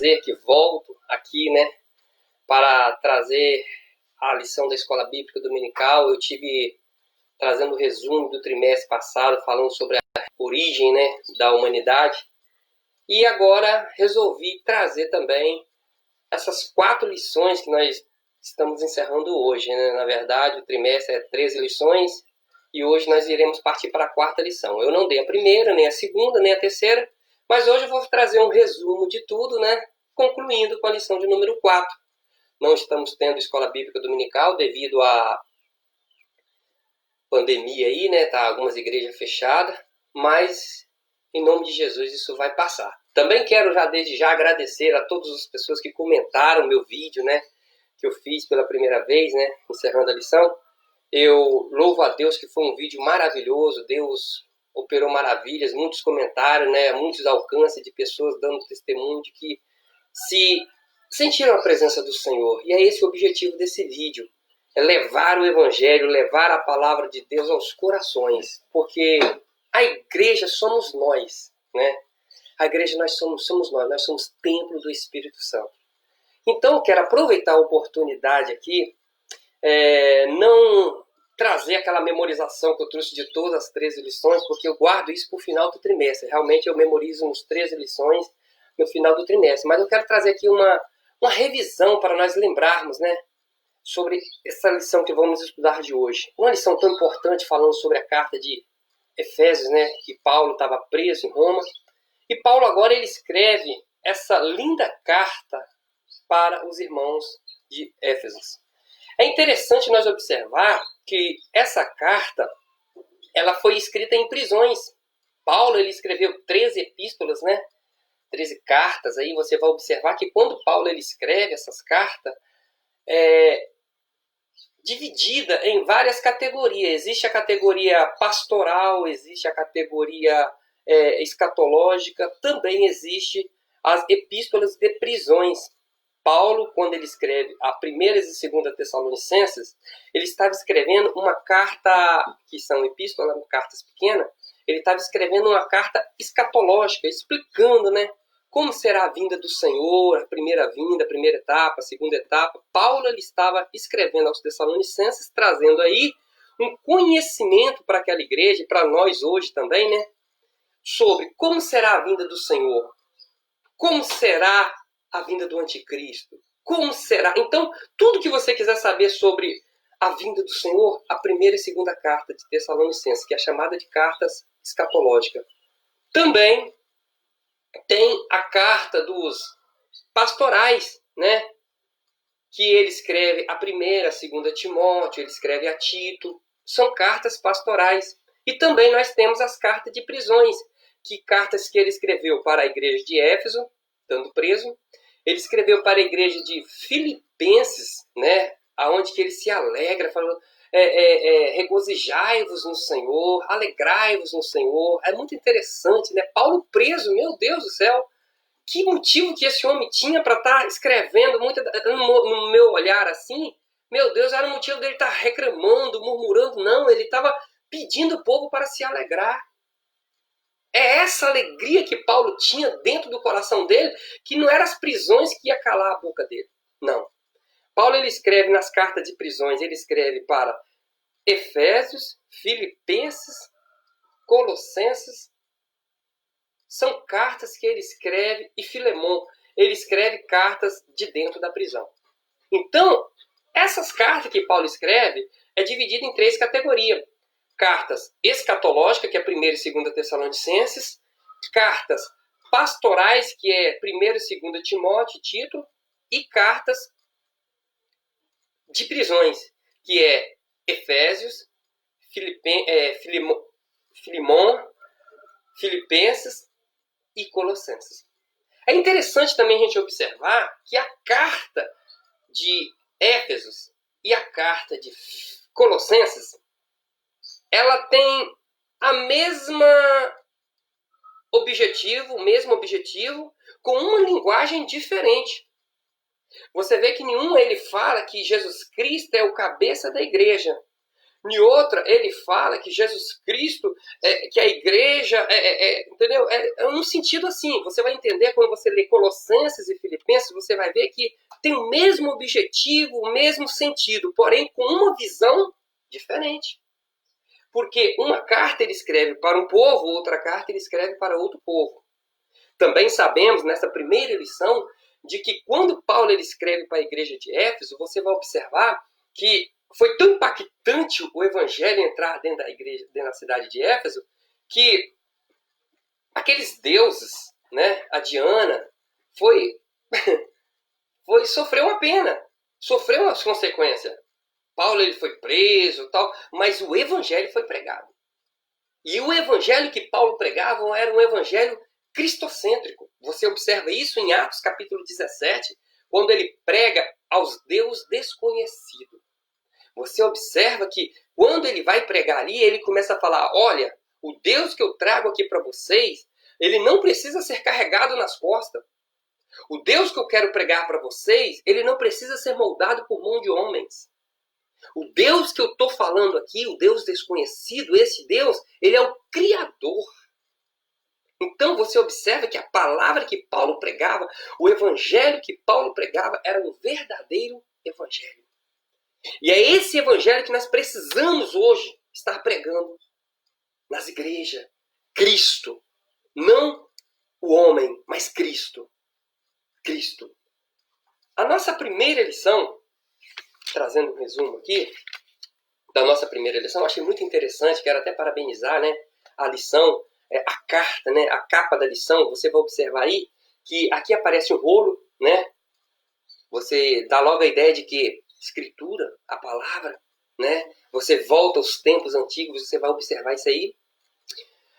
prazer que volto aqui, né, para trazer a lição da Escola Bíblica Dominical. Eu tive trazendo o resumo do trimestre passado, falando sobre a origem, né, da humanidade. E agora resolvi trazer também essas 4 lições que nós estamos encerrando hoje, né? Na verdade, o trimestre é 13 lições e hoje nós iremos partir para a 4ª lição. Eu não dei a primeira, nem a segunda, nem a terceira, mas hoje eu vou trazer um resumo de tudo, né? Concluindo com a lição de número 4. Não estamos tendo escola bíblica dominical devido à pandemia aí, né? Tá algumas igrejas fechadas, mas em nome de Jesus isso vai passar. Também quero já desde já agradecer a todas as pessoas que comentaram meu vídeo, né? Que eu fiz pela primeira vez, né? Encerrando a lição. Eu louvo a Deus que foi um vídeo maravilhoso. Deus operou maravilhas, muitos comentários, né? Muitos alcances de pessoas dando testemunho de que se sentiram a presença do Senhor. E é esse o objetivo desse vídeo. É levar o Evangelho, levar a palavra de Deus aos corações. Porque a igreja somos nós, né? A igreja nós somos nós somos templo do Espírito Santo. Então, quero aproveitar a oportunidade aqui, não trazer aquela memorização que eu trouxe de todas as 13 lições, porque eu guardo isso para o final do trimestre. Realmente eu memorizo nos 13 lições no final do trimestre. Mas eu quero trazer aqui uma revisão para nós lembrarmos, né, sobre essa lição que vamos estudar de hoje. Uma lição tão importante falando sobre a carta de Efésios, né, que Paulo estava preso em Roma. E Paulo agora ele escreve essa linda carta para os irmãos de Éfeso. É interessante nós observar que essa carta ela foi escrita em prisões. Paulo ele escreveu 13 epístolas, né? 13 cartas. Aí você vai observar que quando Paulo ele escreve essas cartas, dividida em várias categorias. Existe a categoria pastoral, existe a categoria escatológica, também existe as epístolas de prisões. Paulo, quando ele escreve a 1ª e 2ª Tessalonicenses, ele estava escrevendo uma carta, que são epístolas, cartas pequenas, ele estava escrevendo uma carta escatológica, explicando, né, como será a vinda do Senhor, a primeira vinda, a primeira etapa, a segunda etapa. Paulo ele estava escrevendo aos Tessalonicenses, trazendo aí um conhecimento para aquela igreja, e para nós hoje também, né, sobre como será a vinda do Senhor, como será a vinda do anticristo, como será. Então, tudo que você quiser saber sobre a vinda do Senhor, a 1ª e 2ª carta de Tessalonicenses, que é chamada de cartas escatológicas. Também tem a carta dos pastorais, né? Que ele escreve a 1ª, a 2ª Timóteo, ele escreve a Tito. São cartas pastorais. E também nós temos as cartas de prisões, que cartas que ele escreveu para a igreja de Éfeso, estando preso. Ele escreveu para a igreja de Filipenses, né? Aonde que ele se alegra, falando, regozijai-vos no Senhor, alegrai-vos no Senhor. É muito interessante, né? Paulo preso, meu Deus do céu. Que motivo que esse homem tinha para estar escrevendo, no meu olhar assim, meu Deus, era o motivo dele estar reclamando, murmurando. Não, ele estava pedindo o povo para se alegrar. É essa alegria que Paulo tinha dentro do coração dele, que não eram as prisões que ia calar a boca dele. Não. Paulo ele escreve nas cartas de prisões, ele escreve para Efésios, Filipenses, Colossenses. São cartas que ele escreve, e Filemon, ele escreve cartas de dentro da prisão. Então, essas cartas que Paulo escreve é dividida em 3 categorias. Cartas escatológicas, que é 1ª e 2ª Tessalonicenses, cartas pastorais, que é 1ª e 2ª Timóteo e Tito, e cartas de prisões, que é Efésios, Filemon, Filipenses e Colossenses. É interessante também a gente observar que a carta de Éfesos e a carta de Colossenses ela tem a mesmo objetivo, com uma linguagem diferente. Você vê que nenhum ele fala que Jesus Cristo é o cabeça da igreja. Em outra, ele fala que Jesus Cristo, que a igreja, entendeu? É um sentido assim. Você vai entender quando você lê Colossenses e Filipenses, você vai ver que tem o mesmo objetivo, o mesmo sentido, porém com uma visão diferente. Porque uma carta ele escreve para um povo, outra carta ele escreve para outro povo. Também sabemos, nessa primeira lição, de que quando Paulo ele escreve para a igreja de Éfeso, você vai observar que foi tão impactante o evangelho entrar dentro da igreja, dentro da cidade de Éfeso, que aqueles deuses, né, a Diana, sofreu uma pena, sofreu as consequências. Paulo ele foi preso, tal, mas o evangelho foi pregado. E o evangelho que Paulo pregava era um evangelho cristocêntrico. Você observa isso em Atos capítulo 17, quando ele prega aos deuses desconhecidos. Você observa que quando ele vai pregar ali, ele começa a falar, olha, o Deus que eu trago aqui para vocês, ele não precisa ser carregado nas costas. O Deus que eu quero pregar para vocês, ele não precisa ser moldado por mão de homens. O Deus que eu estou falando aqui, o Deus desconhecido, esse Deus, ele é o Criador. Então você observa que a palavra que Paulo pregava, o evangelho que Paulo pregava, era um verdadeiro evangelho. E é esse evangelho que nós precisamos hoje estar pregando nas igrejas. Cristo. Não o homem, mas Cristo. Cristo. A nossa primeira lição, trazendo um resumo aqui, da nossa primeira lição, achei muito interessante, quero até parabenizar, né, a lição, a carta, né, a capa da lição, você vai observar aí que aqui aparece um rolo, né, você dá logo a ideia de que escritura, a palavra, né, você volta aos tempos antigos, você vai observar isso aí.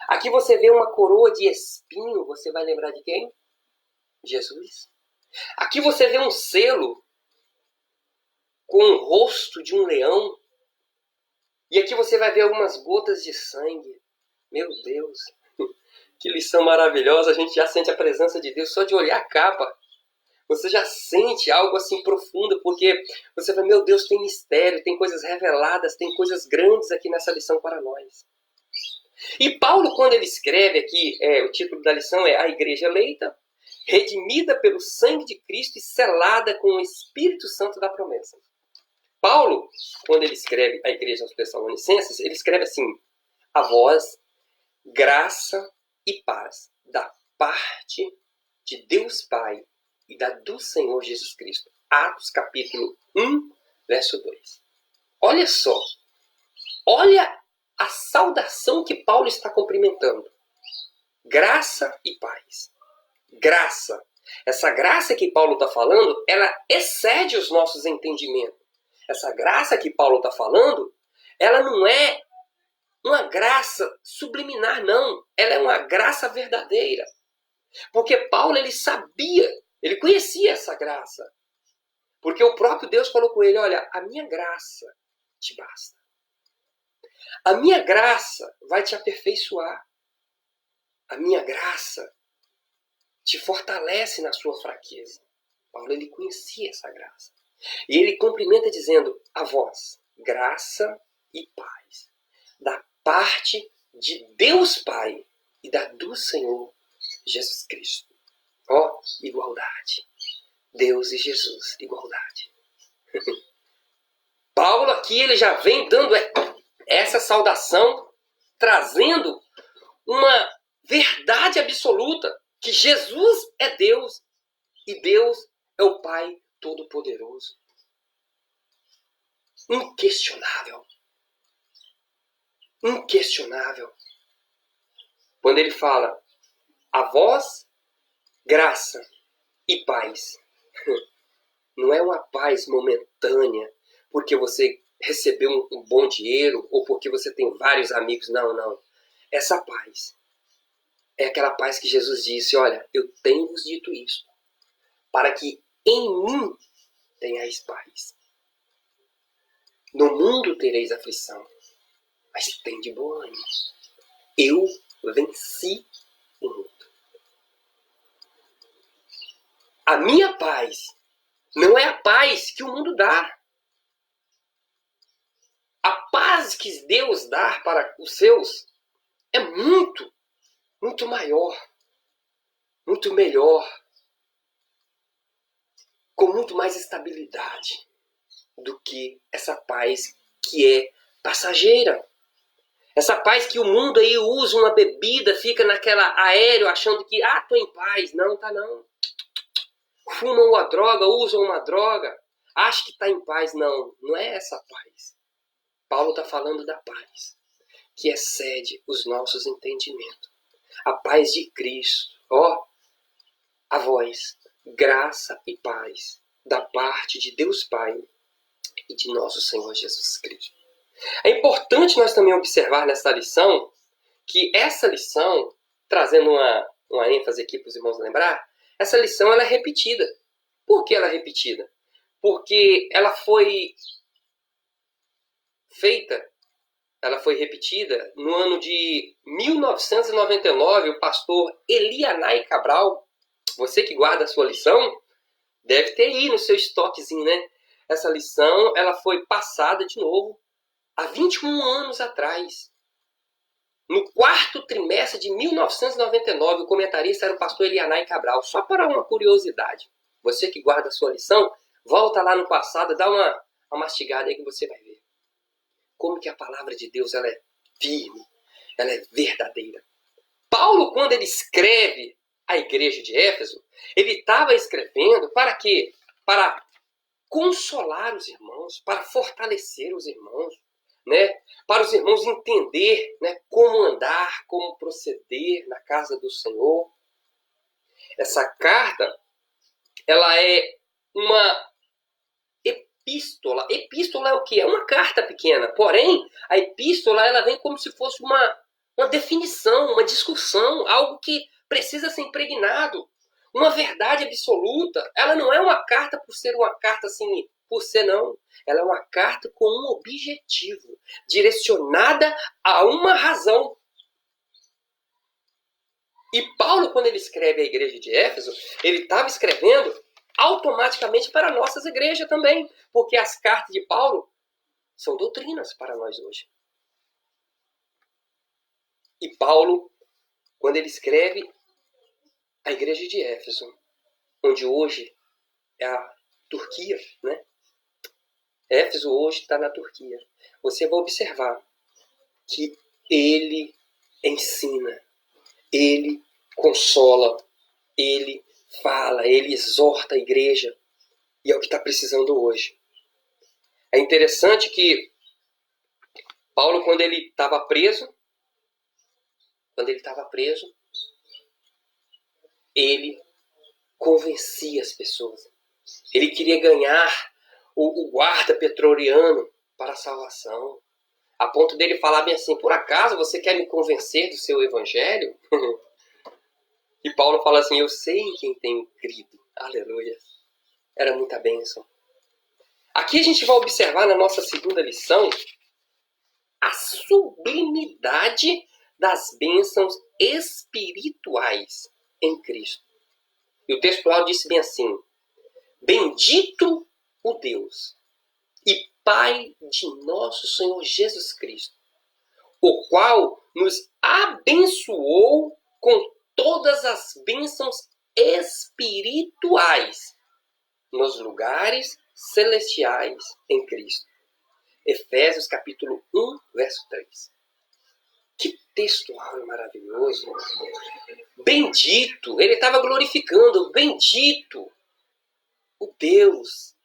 Aqui você vê uma coroa de espinho, você vai lembrar de quem? Jesus. Aqui você vê um selo com o rosto de um leão. E aqui você vai ver algumas gotas de sangue. Meu Deus, que lição maravilhosa. A gente já sente a presença de Deus só de olhar a capa. Você já sente algo assim profundo, porque você vai, meu Deus, tem mistério, tem coisas reveladas, tem coisas grandes aqui nessa lição para nós. E Paulo, quando ele escreve aqui, o título da lição é A Igreja Eleita, redimida pelo sangue de Cristo e selada com o Espírito Santo da promessa. Paulo, quando ele escreve a igreja aos Tessalonicenses, ele escreve assim, a vós, graça e paz, da parte de Deus Pai e da do Senhor Jesus Cristo. Atos capítulo 1, verso 2. Olha só, olha a saudação que Paulo está cumprimentando. Graça e paz. Graça. Essa graça que Paulo está falando, ela excede os nossos entendimentos. Essa graça que Paulo está falando, ela não é uma graça subliminar, não. Ela é uma graça verdadeira. Porque Paulo, ele sabia, ele conhecia essa graça. Porque o próprio Deus falou com ele, olha, a minha graça te basta. A minha graça vai te aperfeiçoar. A minha graça te fortalece na sua fraqueza. Paulo, ele conhecia essa graça. E ele cumprimenta dizendo, a vós, graça e paz, da parte de Deus Pai e da do Senhor Jesus Cristo. Ó, igualdade. Deus e Jesus, igualdade. Paulo aqui, ele já vem dando essa saudação, trazendo uma verdade absoluta, que Jesus é Deus e Deus é o Pai Todo-Poderoso. Inquestionável. Inquestionável. Quando ele fala, a vós, graça e paz. Não é uma paz momentânea, porque você recebeu um bom dinheiro ou porque você tem vários amigos. Não, não. Essa paz é aquela paz que Jesus disse, olha, eu tenho-vos dito isso, para que em mim tenhais paz. No mundo tereis aflição, mas tem de bom ânimo. Eu venci o mundo. A minha paz não é a paz que o mundo dá. A paz que Deus dá para os seus é muito, muito maior, muito melhor, com muito mais estabilidade do que essa paz que é passageira. Essa paz que o mundo aí usa uma bebida, fica naquela aéreo achando que, tô em paz. Não, tá não. Fumam uma droga, usam uma droga, acha que está em paz. Não, não é essa paz. Paulo está falando da paz que excede os nossos entendimentos. A paz de Cristo. A voz, graça e paz da parte de Deus Pai e de nosso Senhor Jesus Cristo. É importante nós também observar nessa lição que essa lição, trazendo uma ênfase aqui para os irmãos lembrar, essa lição ela é repetida. Por que ela é repetida? Porque ela foi repetida no ano de 1999, o pastor Elianai Cabral, você que guarda a sua lição, deve ter aí no seu estoquezinho, né? Essa lição ela foi passada de novo há 21 anos atrás. No quarto trimestre de 1999, o comentarista era o pastor Elianai Cabral. Só para uma curiosidade, você que guarda a sua lição, volta lá no passado, dá uma mastigada aí que você vai ver. Como que a palavra de Deus ela é firme, ela é verdadeira. Paulo, quando ele escreve a igreja de Éfeso, ele estava escrevendo para quê? Para consolar os irmãos, para fortalecer os irmãos, né? Para os irmãos entender, né, como andar, como proceder na casa do Senhor. Essa carta, ela é uma epístola. Epístola é o quê? É uma carta pequena. Porém, a epístola ela vem como se fosse uma definição, uma discussão, algo que precisa ser impregnado. Uma verdade absoluta. Ela não é uma carta por ser uma carta assim, por ser não. Ela é uma carta com um objetivo, direcionada a uma razão. E Paulo, quando ele escreve a igreja de Éfeso, ele estava escrevendo automaticamente para nossas igrejas também, porque as cartas de Paulo são doutrinas para nós hoje. E Paulo, quando ele escreve a igreja de Éfeso, onde hoje é a Turquia, né? Éfeso hoje está na Turquia. Você vai observar que ele ensina, ele consola, ele fala, ele exorta a igreja. E é o que está precisando hoje. É interessante que Paulo, quando ele estava preso, ele convencia as pessoas. Ele queria ganhar o guarda pretoriano para a salvação. A ponto dele falar bem assim, por acaso você quer me convencer do seu evangelho? E Paulo fala assim, eu sei em quem tenho crido. Aleluia. Era muita bênção. Aqui a gente vai observar na nossa segunda lição a sublimidade das bênçãos espirituais em Cristo. E o textual disse bem assim, bendito o Deus e Pai de nosso Senhor Jesus Cristo, o qual nos abençoou com todas as bênçãos espirituais nos lugares celestiais em Cristo. Efésios capítulo 1, verso 3. Que textual maravilhoso. Bendito, ele estava glorificando, bendito o Deus,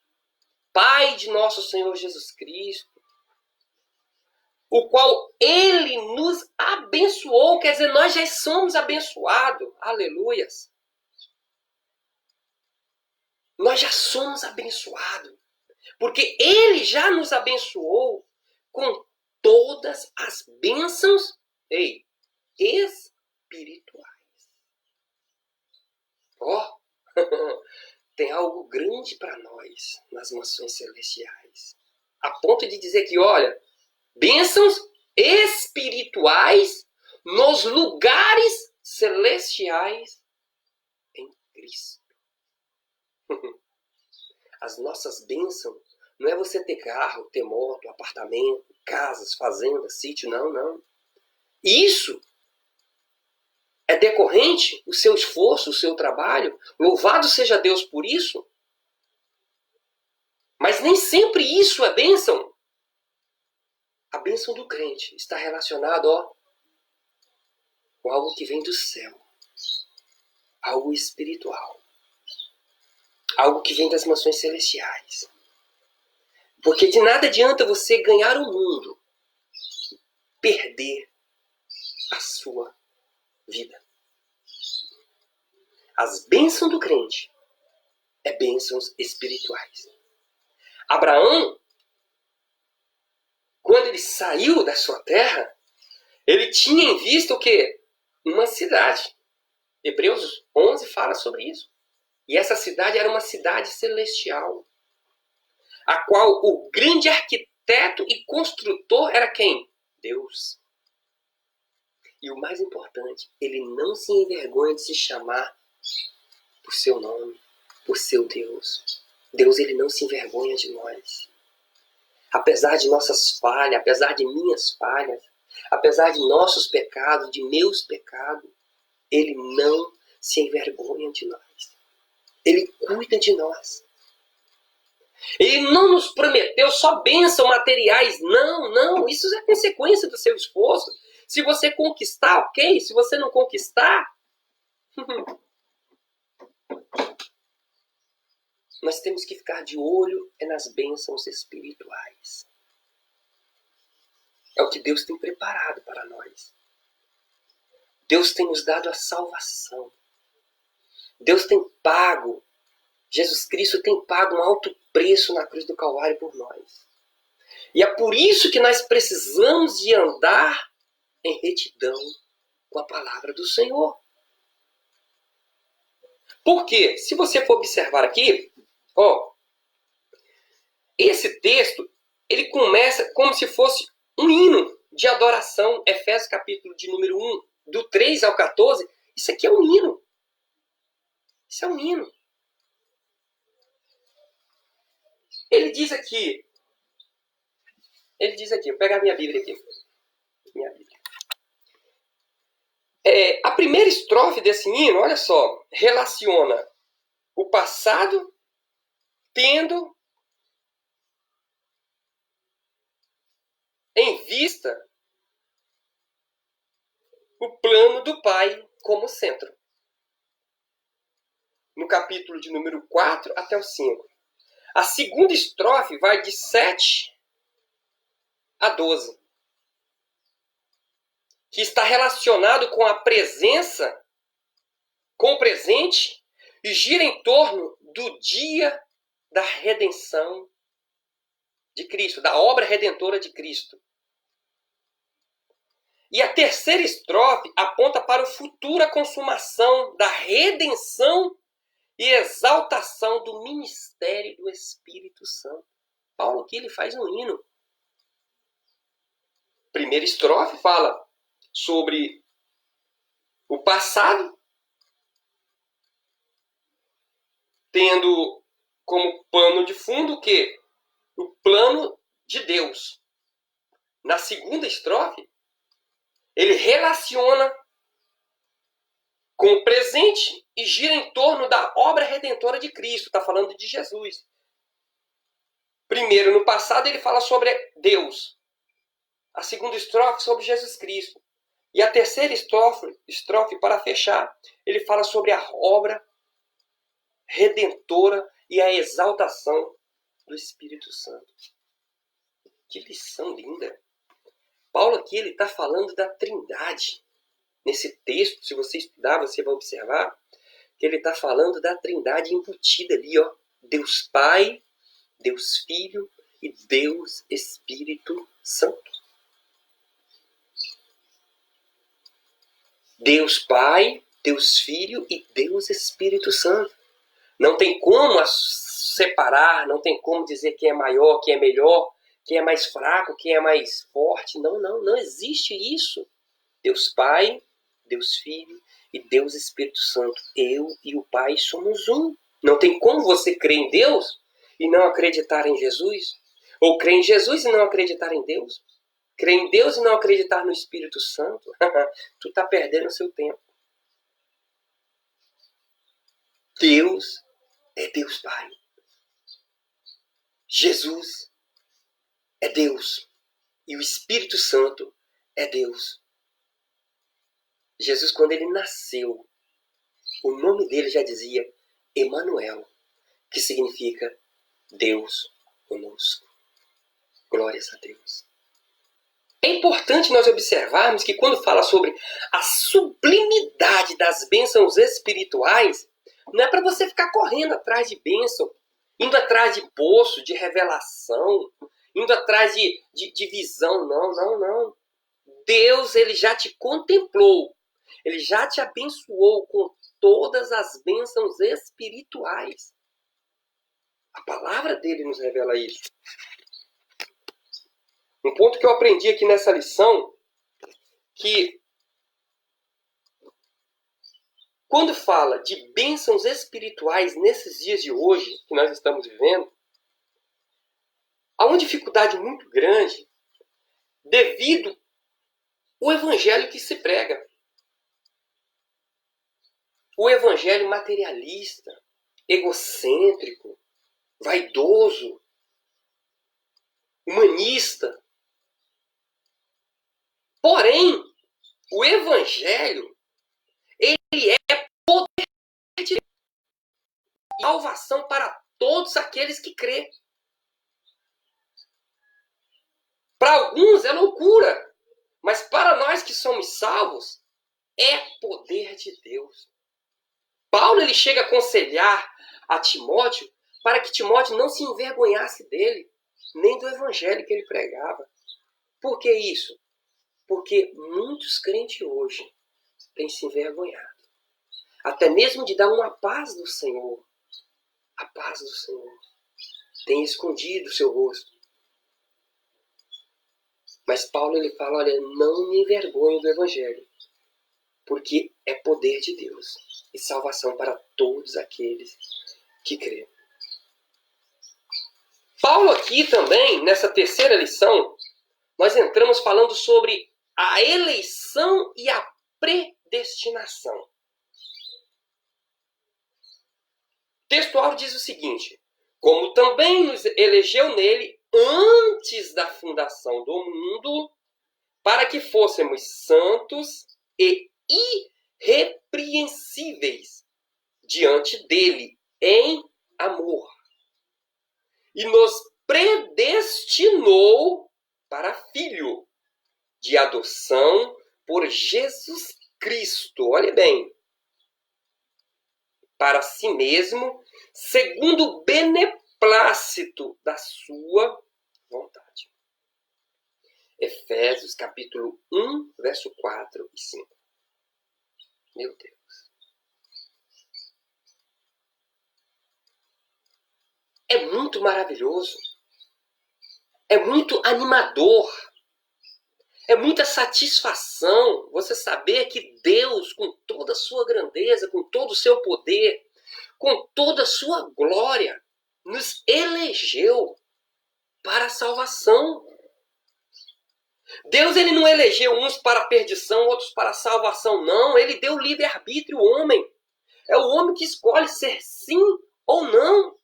Pai de nosso Senhor Jesus Cristo, o qual ele nos abençoou, quer dizer, nós já somos abençoados, aleluias. Nós já somos abençoados, porque ele já nos abençoou com todas as bênçãos, espirituais. Tem algo grande para nós nas mansões celestiais. A ponto de dizer que, olha, bênçãos espirituais nos lugares celestiais em Cristo. As nossas bênçãos não é você ter carro, ter moto, apartamento, casas, fazendas, sítio, não, não. Isso é decorrente do seu esforço, do seu trabalho. Louvado seja Deus por isso. Mas nem sempre isso é bênção. A bênção do crente está relacionada, com algo que vem do céu. Algo espiritual. Algo que vem das mansões celestiais. Porque de nada adianta você ganhar o mundo e perder a sua vida. As bênçãos do crente é bênçãos espirituais. Abraão, quando ele saiu da sua terra, ele tinha em vista o quê? Uma cidade. Hebreus 11 fala sobre isso. E essa cidade era uma cidade celestial, a qual o grande arquiteto e construtor era quem? Deus. E o mais importante, ele não se envergonha de se chamar por seu nome, por seu Deus. Deus, ele não se envergonha de nós. Apesar de nossas falhas, apesar de minhas falhas, apesar de nossos pecados, de meus pecados, ele não se envergonha de nós. Ele cuida de nós. Ele não nos prometeu só bênçãos materiais. Não, não. Isso é consequência do seu esforço. Se você conquistar, ok. Se você não conquistar, nós temos que ficar de olho nas bênçãos espirituais. É o que Deus tem preparado para nós. Deus tem nos dado a salvação. Deus tem pago, Jesus Cristo tem pago um alto preço na cruz do Calvário por nós. E é por isso que nós precisamos de andar em retidão com a palavra do Senhor. Por quê? Se você for observar aqui, esse texto, ele começa como se fosse um hino de adoração. Efésios capítulo de número 1, do 3 ao 14, isso aqui é um hino. Isso é um hino. Ele diz aqui, vou pegar a minha Bíblia aqui. A primeira estrofe desse hino, olha só, relaciona o passado tendo em vista o plano do Pai como centro. No capítulo de número 4 até o 5. A segunda estrofe vai de 7 a 12. Que está relacionado com a presença, com o presente, e gira em torno do dia da redenção de Cristo, da obra redentora de Cristo. E a terceira estrofe aponta para a futura consumação da redenção e exaltação do ministério do Espírito Santo. Paulo aqui ele faz um hino. Primeira estrofe fala sobre o passado, tendo como pano de fundo o quê? O plano de Deus. Na segunda estrofe, ele relaciona com o presente e gira em torno da obra redentora de Cristo. Está falando de Jesus. Primeiro, no passado, ele fala sobre Deus. A segunda estrofe sobre Jesus Cristo. E a terceira estrofe, para fechar, ele fala sobre a obra redentora e a exaltação do Espírito Santo. Que lição linda! Paulo aqui ele está falando da Trindade. Nesse texto, se você estudar, você vai observar que ele está falando da Trindade embutida ali, Deus Pai, Deus Filho e Deus Espírito Santo. Deus Pai, Deus Filho e Deus Espírito Santo. Não tem como separar, não tem como dizer quem é maior, quem é melhor, quem é mais fraco, quem é mais forte. Não existe isso. Deus Pai, Deus Filho e Deus Espírito Santo. Eu e o Pai somos um. Não tem como você crer em Deus e não acreditar em Jesus. Ou crer em Jesus e não acreditar em Deus. crer em Deus e não acreditar no Espírito Santo, tu está perdendo o seu tempo. Deus é Deus Pai. Jesus é Deus. E o Espírito Santo é Deus. Jesus, quando ele nasceu, o nome dele já dizia Emanuel, que significa Deus conosco. Glórias a Deus. É importante nós observarmos que quando fala sobre a sublimidade das bênçãos espirituais, não é para você ficar correndo atrás de bênção, indo atrás de poço, de revelação, indo atrás de visão. Não. Deus, ele já te contemplou. Ele já te abençoou com todas as bênçãos espirituais. A palavra dele nos revela isso. Um ponto que eu aprendi aqui nessa lição, que quando fala de bênçãos espirituais nesses dias de hoje, que nós estamos vivendo, há uma dificuldade muito grande devido ao evangelho que se prega. O evangelho materialista, egocêntrico, vaidoso, humanista. Porém, o evangelho, ele é poder de salvação para todos aqueles que crêem. Para alguns é loucura, mas para nós que somos salvos, é poder de Deus. Paulo, ele chega a aconselhar a Timóteo para que Timóteo não se envergonhasse dele, nem do evangelho que ele pregava. Por que isso? Porque muitos crentes hoje têm se envergonhado. Até mesmo de dar uma paz do Senhor. A paz do Senhor. Tem escondido o seu rosto. Mas Paulo, ele fala, olha, não me envergonhe do evangelho. Porque é poder de Deus. E salvação para todos aqueles que creem. Paulo aqui também, nessa terceira lição, nós entramos falando sobre a eleição e a predestinação. O texto áureo diz o seguinte: como também nos elegeu nele antes da fundação do mundo, para que fôssemos santos e irrepreensíveis diante dele em amor. E nos predestinou para filho de adoção por Jesus Cristo. Olhe bem. Para si mesmo, segundo o beneplácito da sua vontade. Efésios capítulo 1, verso 4 e 5. Meu Deus. É muito maravilhoso. É muito animador. É muita satisfação você saber que Deus, com toda a sua grandeza, com todo o seu poder, com toda a sua glória, nos elegeu para a salvação. Deus, ele não elegeu uns para a perdição, outros para a salvação, não. Ele deu livre-arbítrio ao homem. É o homem que escolhe ser sim ou não.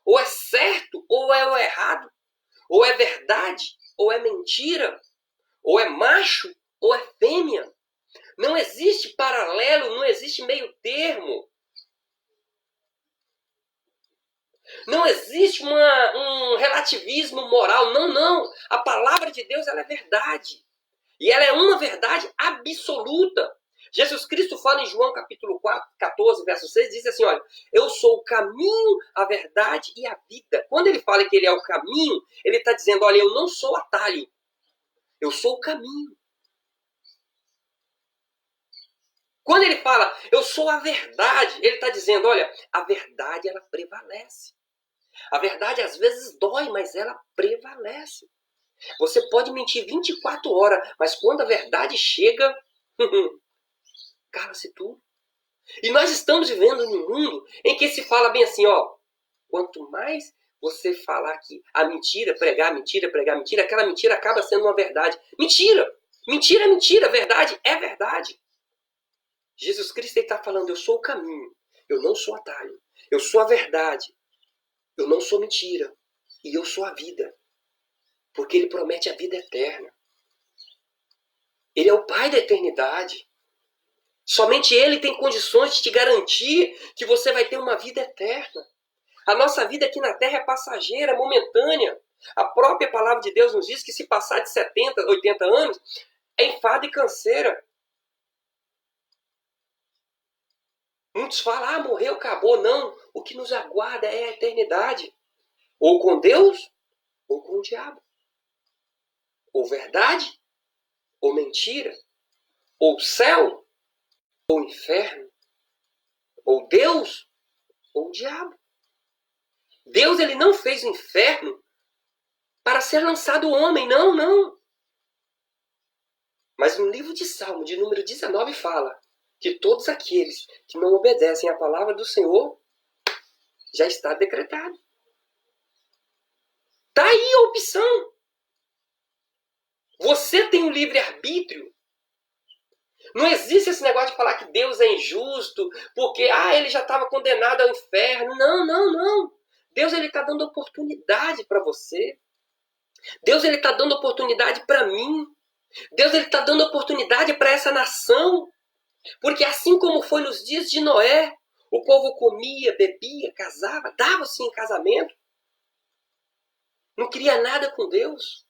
Ou é certo, ou é o errado. Ou é verdade, ou é mentira. Ou é macho, ou é fêmea. Não existe paralelo, não existe meio termo. Não existe um relativismo moral. Não. A palavra de Deus, ela é verdade. E ela é uma verdade absoluta. Jesus Cristo fala em João capítulo 14, verso 6, diz assim, olha, eu sou o caminho, a verdade e a vida. Quando ele fala que ele é o caminho, ele está dizendo, olha, eu não sou atalho. Eu sou o caminho. Quando ele fala, eu sou a verdade, ele está dizendo, olha, a verdade ela prevalece. A verdade às vezes dói, mas ela prevalece. Você pode mentir 24 horas, mas quando a verdade chega, cala-se tudo. E nós estamos vivendo num mundo em que se fala bem assim, ó, quanto mais você falar que a mentira, pregar mentira, aquela mentira acaba sendo uma verdade. Mentira! Mentira é mentira, verdade é verdade. Jesus Cristo está falando, eu sou o caminho, eu não sou atalho, eu sou a verdade, eu não sou mentira, e eu sou a vida. Porque ele promete a vida eterna. Ele é o Pai da eternidade. Somente ele tem condições de te garantir que você vai ter uma vida eterna. A nossa vida aqui na Terra é passageira, momentânea. A própria palavra de Deus nos diz que se passar de 70, 80 anos, é enfado e canseira. Muitos falam, morreu, acabou. Não, o que nos aguarda é a eternidade. Ou com Deus, ou com o diabo. Ou verdade, ou mentira. Ou céu, ou inferno. Ou Deus, ou o diabo. Deus ele não fez o inferno para ser lançado o homem, não. Mas no livro de Salmo, de número 19, fala que todos aqueles que não obedecem à palavra do Senhor, já está decretado. Está aí a opção. Você tem o livre-arbítrio. Não existe esse negócio de falar que Deus é injusto, porque ele já estava condenado ao inferno. Não. Deus está dando oportunidade para você. Deus está dando oportunidade para mim. Deus está dando oportunidade para essa nação. Porque assim como foi nos dias de Noé, o povo comia, bebia, casava, dava-se em casamento. Não queria nada com Deus.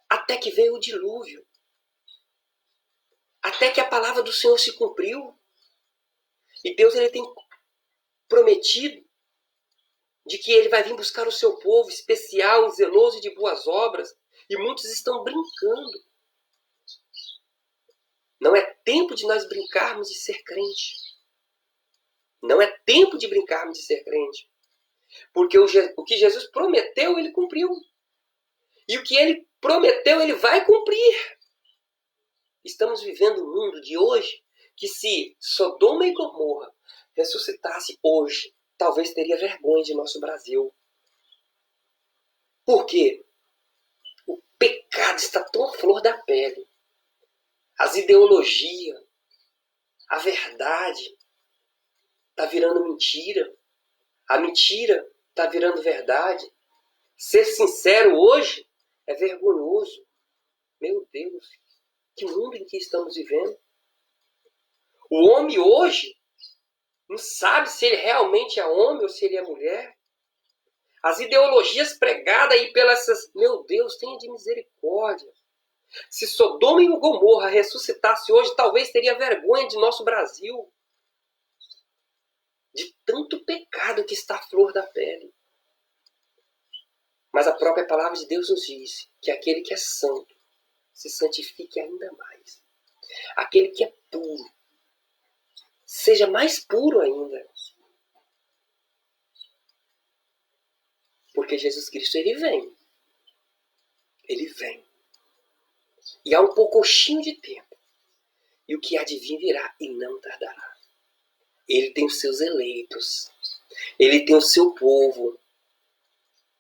Até que veio o dilúvio. Até que a palavra do Senhor se cumpriu. E Deus ele tem prometido de que ele vai vir buscar o seu povo especial, zeloso e de boas obras. E muitos estão brincando. Não é tempo de nós brincarmos de ser crente. Não é tempo de brincarmos de ser crente. Porque o que Jesus prometeu, ele cumpriu. E o que ele prometeu, ele vai cumprir. Estamos vivendo um mundo de hoje que se Sodoma e Gomorra ressuscitasse hoje, talvez teria vergonha de nosso Brasil. Por quê? O pecado está tão à flor da pele. As ideologias, a verdade está virando mentira. A mentira está virando verdade. Ser sincero hoje é vergonhoso. Meu Deus, que mundo em que estamos vivendo. O homem hoje não sabe se ele realmente é homem ou se ele é mulher. As ideologias pregadas aí pelas... Meu Deus, tenha de misericórdia. Se Sodoma e Gomorra ressuscitasse hoje, talvez teria vergonha de nosso Brasil. De tanto pecado que está à flor da pele. Mas a própria palavra de Deus nos diz que aquele que é santo se santifique ainda mais. Aquele que é puro seja mais puro ainda. Porque Jesus Cristo, ele vem. Ele vem. E há um poucochinho de tempo. E o que há de vir virá e não tardará. Ele tem os seus eleitos. Ele tem o seu povo.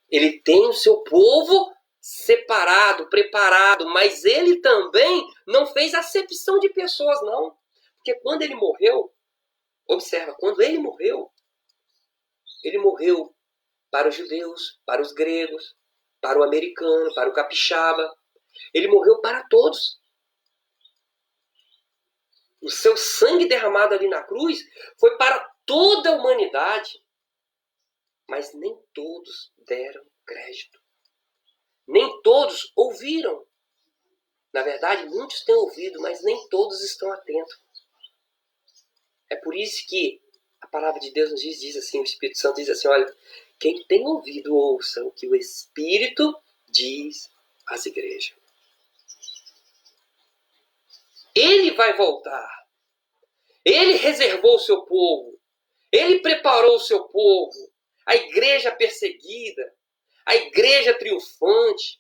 Ele tem o seu povo separado, preparado. Mas ele também não fez acepção de pessoas, não. Porque quando ele morreu, observa, quando ele morreu para os judeus, para os gregos, para o americano, para o capixaba. Ele morreu para todos. O seu sangue derramado ali na cruz foi para toda a humanidade. Mas nem todos deram crédito. Nem todos ouviram. Na verdade, muitos têm ouvido, mas nem todos estão atentos. É por isso que a palavra de Deus nos diz assim, o Espírito Santo diz assim, olha, quem tem ouvido, ouça o que o Espírito diz às igrejas. Ele vai voltar. Ele reservou o seu povo. Ele preparou o seu povo. A igreja perseguida. A igreja triunfante.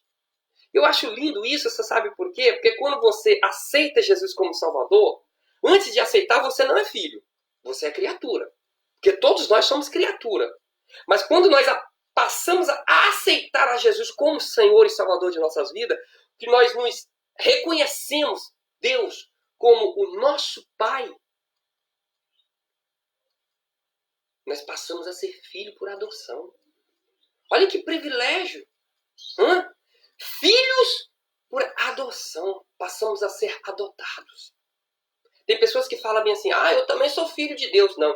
Eu acho lindo isso, você sabe por quê? Porque quando você aceita Jesus como Salvador, antes de aceitar, você não é filho. Você é criatura. Porque todos nós somos criatura. Mas quando nós passamos a aceitar a Jesus como Senhor e Salvador de nossas vidas, que nós nos reconhecemos Deus como o nosso Pai, nós passamos a ser filho por adoção. Olha que privilégio! Filhos por adoção. Passamos a ser adotados. Tem pessoas que falam bem assim, eu também sou filho de Deus. Não,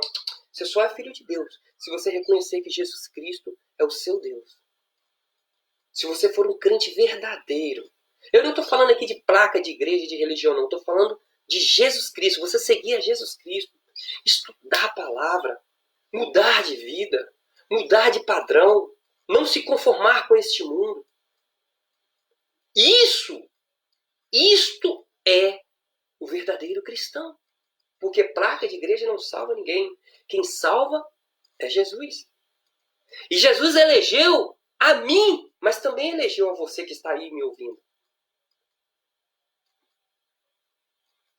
você só é filho de Deus se você reconhecer que Jesus Cristo é o seu Deus. Se você for um crente verdadeiro. Eu não estou falando aqui de placa de igreja, de religião, não. Estou falando de Jesus Cristo. Você seguir a Jesus Cristo. Estudar a palavra. Mudar de vida. Mudar de padrão. Não se conformar com este mundo. Isto é o verdadeiro cristão. Porque placa de igreja não salva ninguém. Quem salva é Jesus. E Jesus elegeu a mim, mas também elegeu a você que está aí me ouvindo.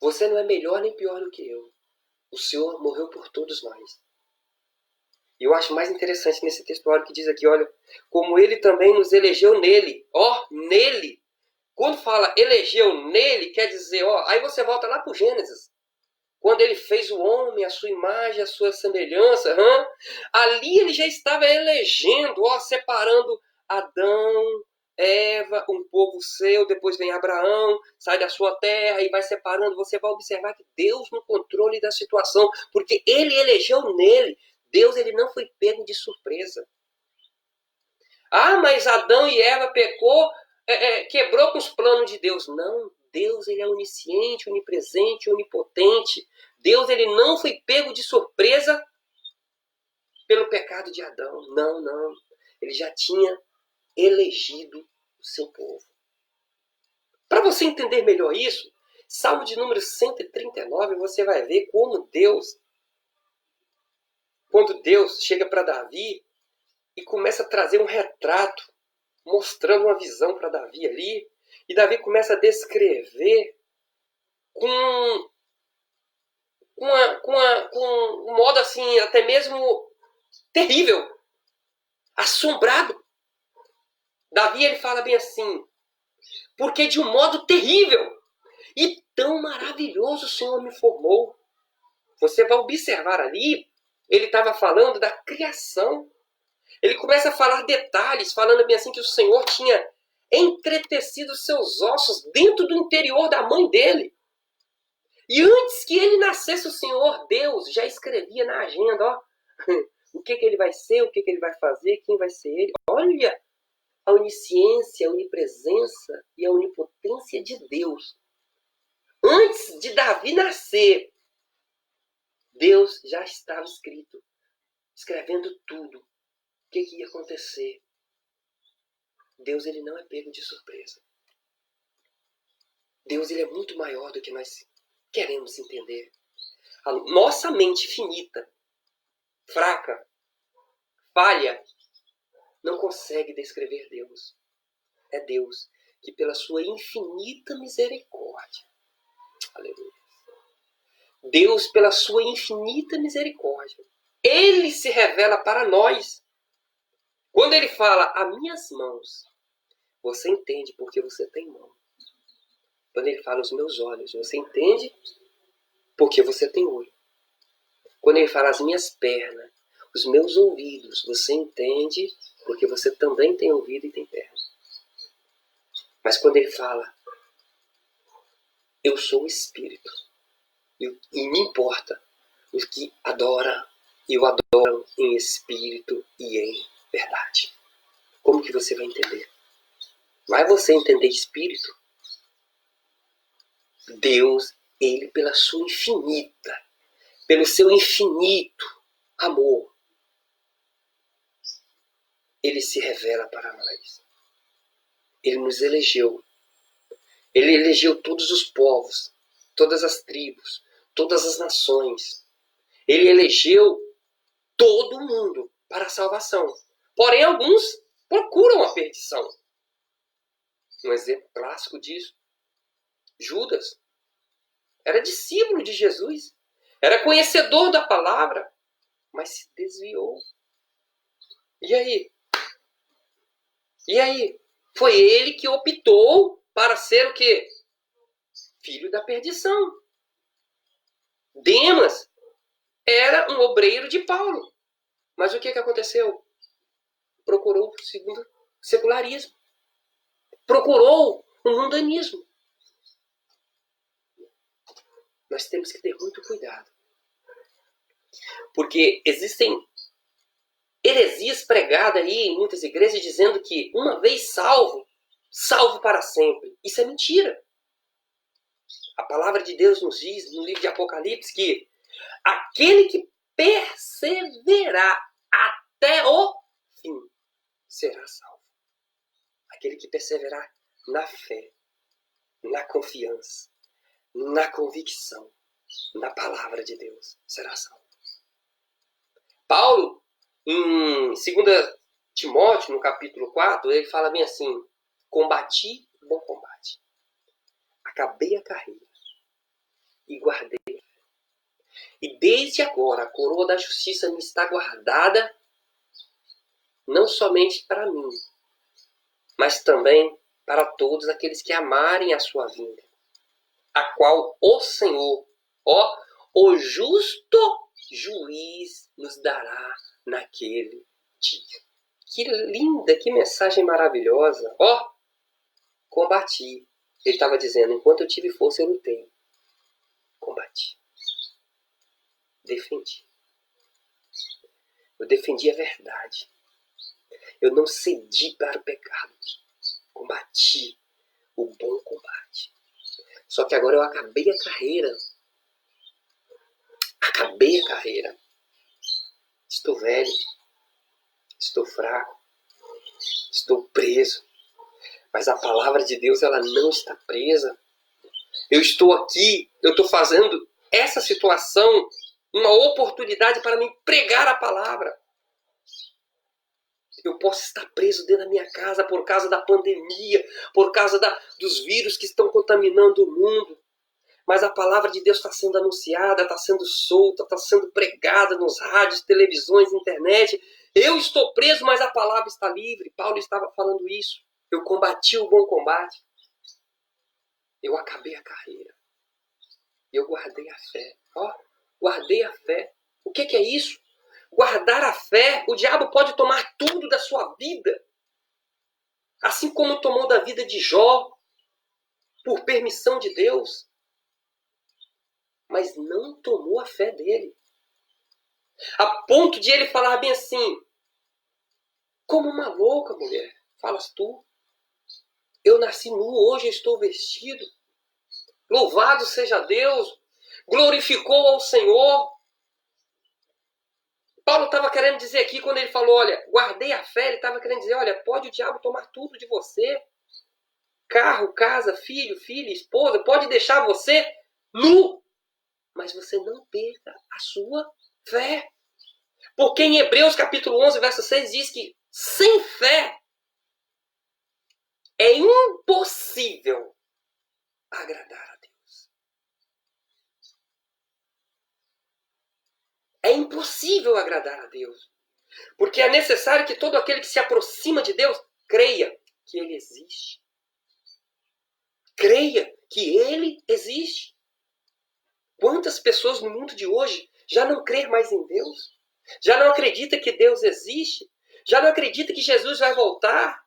Você não é melhor nem pior do que eu. O Senhor morreu por todos nós. E eu acho mais interessante nesse textuário que diz aqui, olha, como ele também nos elegeu nele. Nele. Quando fala elegeu nele, quer dizer, aí você volta lá para o Gênesis. Quando ele fez o homem, a sua imagem, a sua semelhança, ali ele já estava elegendo, separando Adão, Eva, um povo seu, depois vem Abraão, sai da sua terra e vai separando. Você vai observar que Deus no controle da situação, porque ele elegeu nele. Deus ele não foi pego de surpresa. Mas Adão e Eva pecou, quebrou com os planos de Deus. Não, Deus ele é onisciente, onipresente, onipotente. Deus ele não foi pego de surpresa pelo pecado de Adão. Não. Ele já tinha elegido o seu povo. Para você entender melhor isso, Salmo de número 139, você vai ver como quando Deus chega para Davi e começa a trazer um retrato, mostrando uma visão para Davi ali, e Davi começa a descrever com um modo assim, até mesmo terrível, assombrado. Davi ele fala bem assim, porque de um modo terrível e tão maravilhoso o Senhor me formou. Você vai observar ali, ele estava falando da criação. Ele começa a falar detalhes, falando bem assim que o Senhor tinha entretecido seus ossos dentro do interior da mãe dele. E antes que ele nascesse, o Senhor Deus já escrevia na agenda, o que ele vai ser, o que ele vai fazer, quem vai ser ele. Olha a onisciência, a onipresença e a onipotência de Deus. Antes de Davi nascer, Deus já estava escrevendo tudo. O que ia acontecer? Deus ele não é pego de surpresa. Deus ele é muito maior do que nós queremos entender. A nossa mente finita, fraca, falha, não consegue descrever Deus. É Deus que pela sua infinita misericórdia, aleluia, Deus pela sua infinita misericórdia, ele se revela para nós. Quando ele fala, as minhas mãos, você entende porque você tem mão. Quando ele fala, os meus olhos, você entende porque você tem olho. Quando ele fala, as minhas pernas, os meus ouvidos, você entende porque você também tem ouvido e tem perna. Mas quando ele fala, eu sou o Espírito, e me importa os que adoram e o adoram em espírito e em verdade. Como que você vai entender? Vai você entender espírito? Deus, ele pela sua infinita, pelo seu infinito amor, ele se revela para nós. Ele nos elegeu. Ele elegeu todos os povos, todas as tribos, todas as nações. Ele elegeu todo mundo para a salvação. Porém, alguns procuram a perdição. Um exemplo clássico disso, Judas. Era discípulo de Jesus. Era conhecedor da palavra, mas se desviou. E aí? E aí? Foi ele que optou para ser o quê? Filho da perdição. Demas era um obreiro de Paulo. Mas o que aconteceu? Procurou o segundo secularismo. Procurou o mundanismo. Nós temos que ter muito cuidado. Porque existem heresias pregadas aí em muitas igrejas dizendo que uma vez salvo, salvo para sempre. Isso é mentira. A palavra de Deus nos diz no livro de Apocalipse que aquele que perseverar até o fim será salvo. Aquele que perseverar na fé, na confiança, na convicção, na palavra de Deus, será salvo. Paulo, em 2 Timóteo, no capítulo 4, ele fala bem assim: combati o bom combate, acabei a carreira e guardei. E desde agora a coroa da justiça me está guardada, não somente para mim, mas também para todos aqueles que amarem a sua vinda, a qual o Senhor, o justo juiz, nos dará naquele dia. Que linda, que mensagem maravilhosa. Combati. Ele estava dizendo, enquanto eu tive força, eu lutei. Combati. Defendi. Eu defendi a verdade. Eu não cedi para o pecado. Combati o bom combate. Só que agora eu acabei a carreira. Acabei a carreira. Estou velho. Estou fraco. Estou preso. Mas a palavra de Deus, ela não está presa. Eu estou aqui, eu estou fazendo essa situação uma oportunidade para me pregar a palavra. Eu posso estar preso dentro da minha casa por causa da pandemia, por causa dos vírus que estão contaminando o mundo. Mas a palavra de Deus está sendo anunciada, está sendo solta, está sendo pregada nos rádios, televisões, internet. Eu estou preso, mas a palavra está livre. Paulo estava falando isso. Eu combati o bom combate. Eu acabei a carreira. Eu guardei a fé. Guardei a fé. O que é isso? Guardar a fé. O diabo pode tomar tudo da sua vida. Assim como tomou da vida de Jó, por permissão de Deus. Mas não tomou a fé dele. A ponto de ele falar bem assim: como uma louca, mulher, falas tu. Eu nasci nu, hoje eu estou vestido. Louvado seja Deus. Glorificou ao Senhor. Paulo estava querendo dizer aqui, quando ele falou, olha, guardei a fé, ele estava querendo dizer, olha, pode o diabo tomar tudo de você. Carro, casa, filho, filha, esposa, pode deixar você nu. Mas você não perca a sua fé. Porque em Hebreus capítulo 11, verso 6, diz que sem fé é impossível agradar a Deus. É impossível agradar a Deus. Porque é necessário que todo aquele que se aproxima de Deus creia que Ele existe. Creia que Ele existe. Quantas pessoas no mundo de hoje já não creem mais em Deus? Já não acredita que Deus existe? Já não acredita que Jesus vai voltar?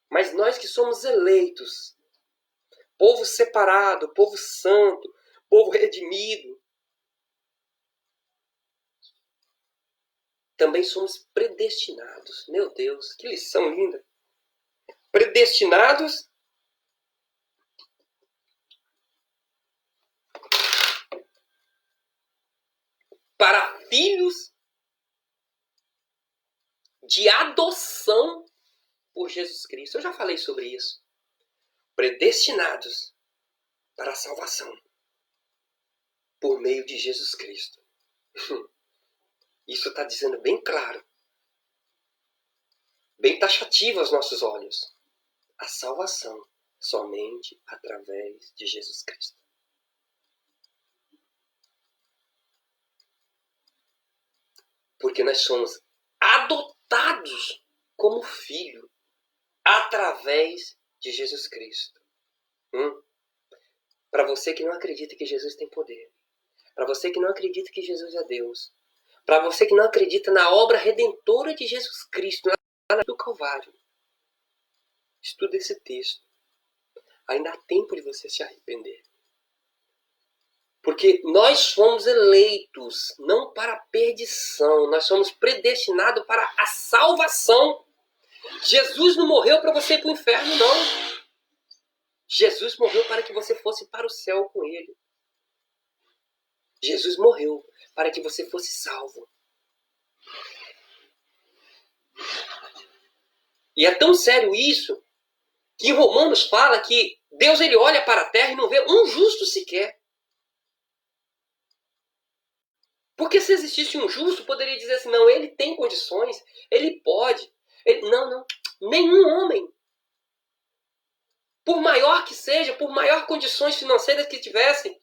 Mas nós que somos eleitos, povo separado, povo santo, povo redimido, também somos predestinados. Meu Deus, que lição linda! Predestinados para filhos de adoção por Jesus Cristo. Eu já falei sobre isso. Predestinados para a salvação por meio de Jesus Cristo. Isso está dizendo bem claro, bem taxativo aos nossos olhos. A salvação somente através de Jesus Cristo. Porque nós somos adotados como filho através de Jesus Cristo. Para você que não acredita que Jesus tem poder, para você que não acredita que Jesus é Deus, para você que não acredita na obra redentora de Jesus Cristo lá do Calvário, estuda esse texto. Ainda há tempo de você se arrepender. Porque nós fomos eleitos não para a perdição, nós somos predestinados para a salvação. Jesus não morreu para você ir para o inferno, não. Jesus morreu para que você fosse para o céu com ele. Jesus morreu para que você fosse salvo. E é tão sério isso, que em Romanos fala que Deus ele olha para a terra e não vê um justo sequer. Porque se existisse um justo, poderia dizer assim, não, ele tem condições, ele pode. Não, nenhum homem. Por maior que seja, por maior condições financeiras que tivesse,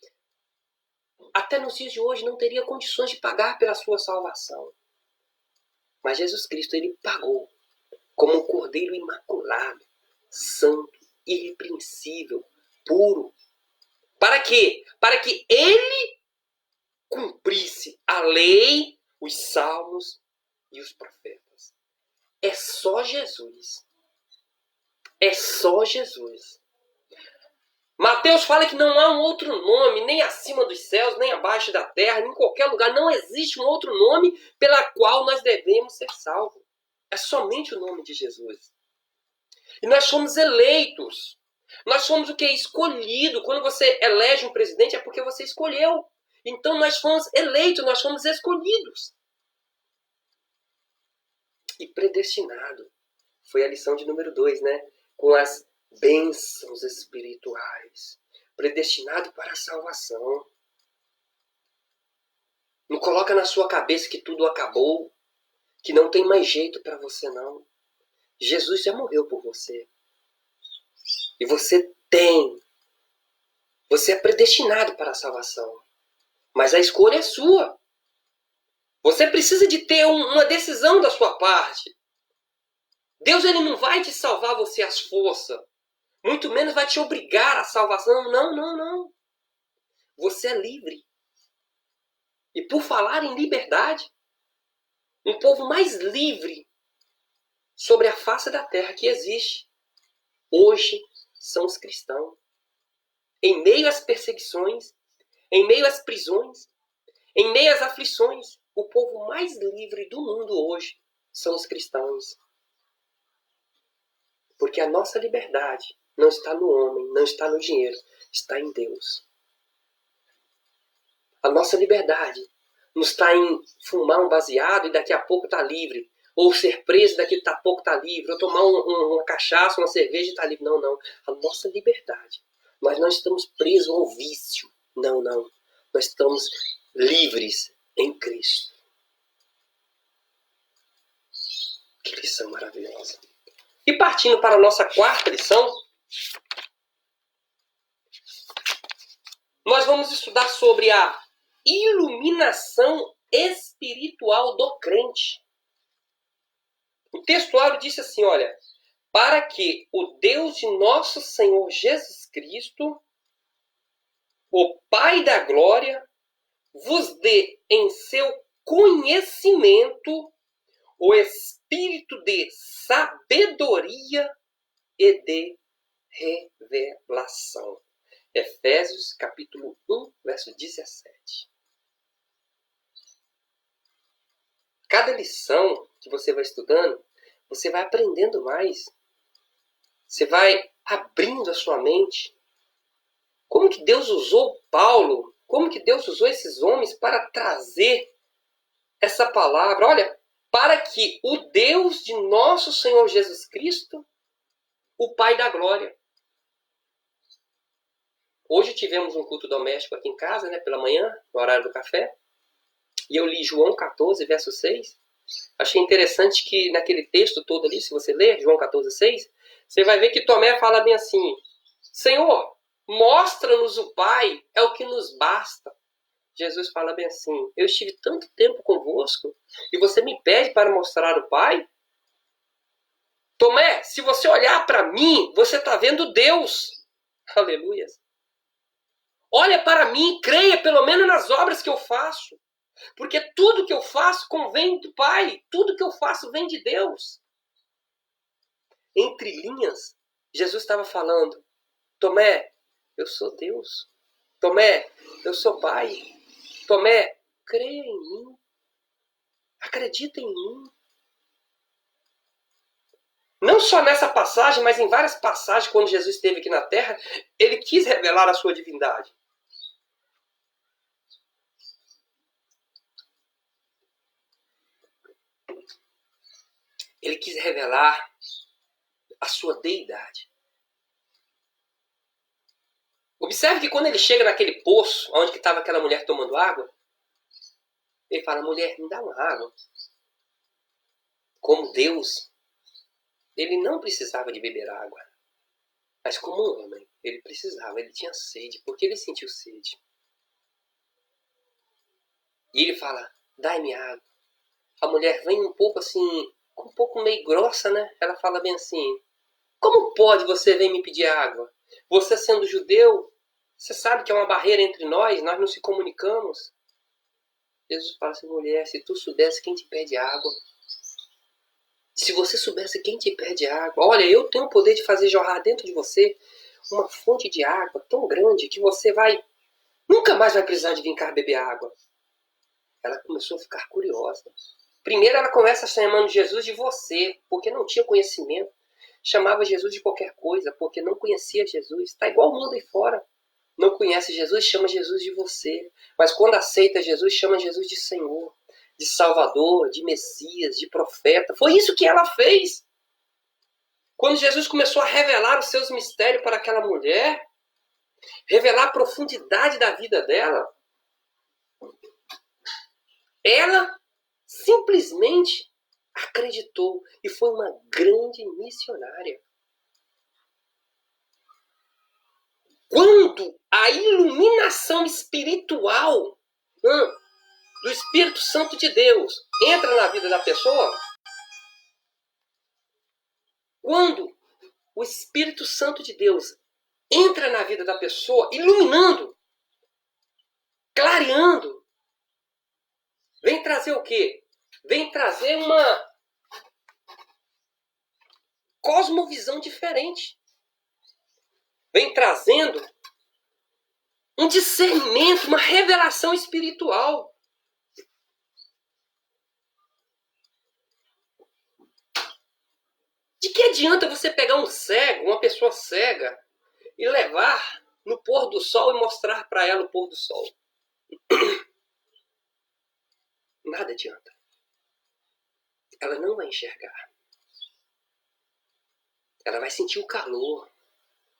até nos dias de hoje não teria condições de pagar pela sua salvação. Mas Jesus Cristo, ele pagou como um cordeiro imaculado, santo, irrepreensível, puro. Para quê? Para que ele cumprisse a lei, os salmos e os profetas. É só Jesus. É só Jesus. Mateus fala que não há um outro nome, nem acima dos céus, nem abaixo da terra, nem em qualquer lugar. Não existe um outro nome pela qual nós devemos ser salvos. É somente o nome de Jesus. E nós somos eleitos. Nós somos o que é escolhido. Quando você elege um presidente é porque você escolheu. Então nós fomos eleitos, nós fomos escolhidos. E predestinado. Foi a lição de número 2, né? Com as bênçãos espirituais. Predestinado para a salvação. Não coloca na sua cabeça que tudo acabou. Que não tem mais jeito para você, não. Jesus já morreu por você. E você tem. Você é predestinado para a salvação. Mas a escolha é sua. Você precisa de ter uma decisão da sua parte. Deus ele não vai te salvar você às forças. Muito menos vai te obrigar à salvação. Não. Você é livre. E por falar em liberdade, um povo mais livre sobre a face da terra que existe hoje são os cristãos. Em meio às perseguições, em meio às prisões, em meio às aflições, o povo mais livre do mundo hoje são os cristãos. Porque a nossa liberdade não está no homem, não está no dinheiro, está em Deus. A nossa liberdade não está em fumar um baseado e daqui a pouco está livre. Ou ser preso e daqui a pouco está livre. Ou tomar uma cachaça, uma cerveja e está livre. Não. A nossa liberdade. Nós não estamos presos ao vício. Não. Nós estamos livres em Cristo. Que lição maravilhosa. E partindo para a nossa quarta lição, nós vamos estudar sobre a iluminação espiritual do crente. O textuário disse assim, olha, para que o Deus de nosso Senhor Jesus Cristo, o Pai da glória, vos dê em seu conhecimento o espírito de sabedoria e de revelação. Efésios capítulo 1, verso 17. Cada lição que você vai estudando, você vai aprendendo mais. Você vai abrindo a sua mente. Como que Deus usou Paulo? Como que Deus usou esses homens para trazer essa palavra? Olha, para que o Deus de nosso Senhor Jesus Cristo, o Pai da glória. Hoje tivemos um culto doméstico aqui em casa, né, pela manhã, no horário do café. E eu li João 14, verso 6. Achei interessante que naquele texto todo ali, se você ler, João 14, 6, você vai ver que Tomé fala bem assim, Senhor, mostra-nos o Pai, é o que nos basta. Jesus fala bem assim: eu estive tanto tempo convosco e você me pede para mostrar o Pai? Tomé, se você olhar para mim, você está vendo Deus. Aleluia. Olha para mim, creia pelo menos nas obras que eu faço. Porque tudo que eu faço convém do Pai. Tudo que eu faço vem de Deus. Entre linhas, Jesus estava falando: Tomé, eu sou Deus. Tomé, eu sou Pai. Tomé, creia em mim. Acredita em mim. Não só nessa passagem, mas em várias passagens, quando Jesus esteve aqui na Terra, ele quis revelar a sua divindade. Ele quis revelar a sua deidade. Observe que quando ele chega naquele poço, onde estava aquela mulher tomando água, ele fala: mulher, me dá uma água. Como Deus, ele não precisava de beber água. Mas como um homem, ele precisava, ele tinha sede, porque ele sentiu sede. E ele fala: dai-me água. A mulher vem um pouco assim, um pouco meio grossa, né? Ela fala bem assim: como pode você vir me pedir água? Você sendo judeu, você sabe que é uma barreira entre nós não se comunicamos. Jesus fala assim: mulher, se tu soubesse quem te pede água, se você soubesse quem te pede água, olha, eu tenho o poder de fazer jorrar dentro de você uma fonte de água tão grande que você nunca mais vai precisar de vir cá beber água. Ela começou a ficar curiosa. Primeiro ela começa chamando Jesus de você, porque não tinha conhecimento. Chamava Jesus de qualquer coisa, porque não conhecia Jesus. Está igual o mundo aí fora. Não conhece Jesus, chama Jesus de você. Mas quando aceita Jesus, chama Jesus de Senhor, de Salvador, de Messias, de profeta. Foi isso que ela fez. Quando Jesus começou a revelar os seus mistérios para aquela mulher, revelar a profundidade da vida dela, ela simplesmente acreditou e foi uma grande missionária. Quando a iluminação espiritual do Espírito Santo de Deus entra na vida da pessoa, quando o Espírito Santo de Deus entra na vida da pessoa, iluminando, clareando, vem trazer o quê? Vem trazer uma cosmovisão diferente. Vem trazendo um discernimento, uma revelação espiritual. De que adianta você pegar um cego, uma pessoa cega, e levar no pôr do sol e mostrar para ela o pôr do sol? Nada adianta. Ela não vai enxergar. Ela vai sentir o calor.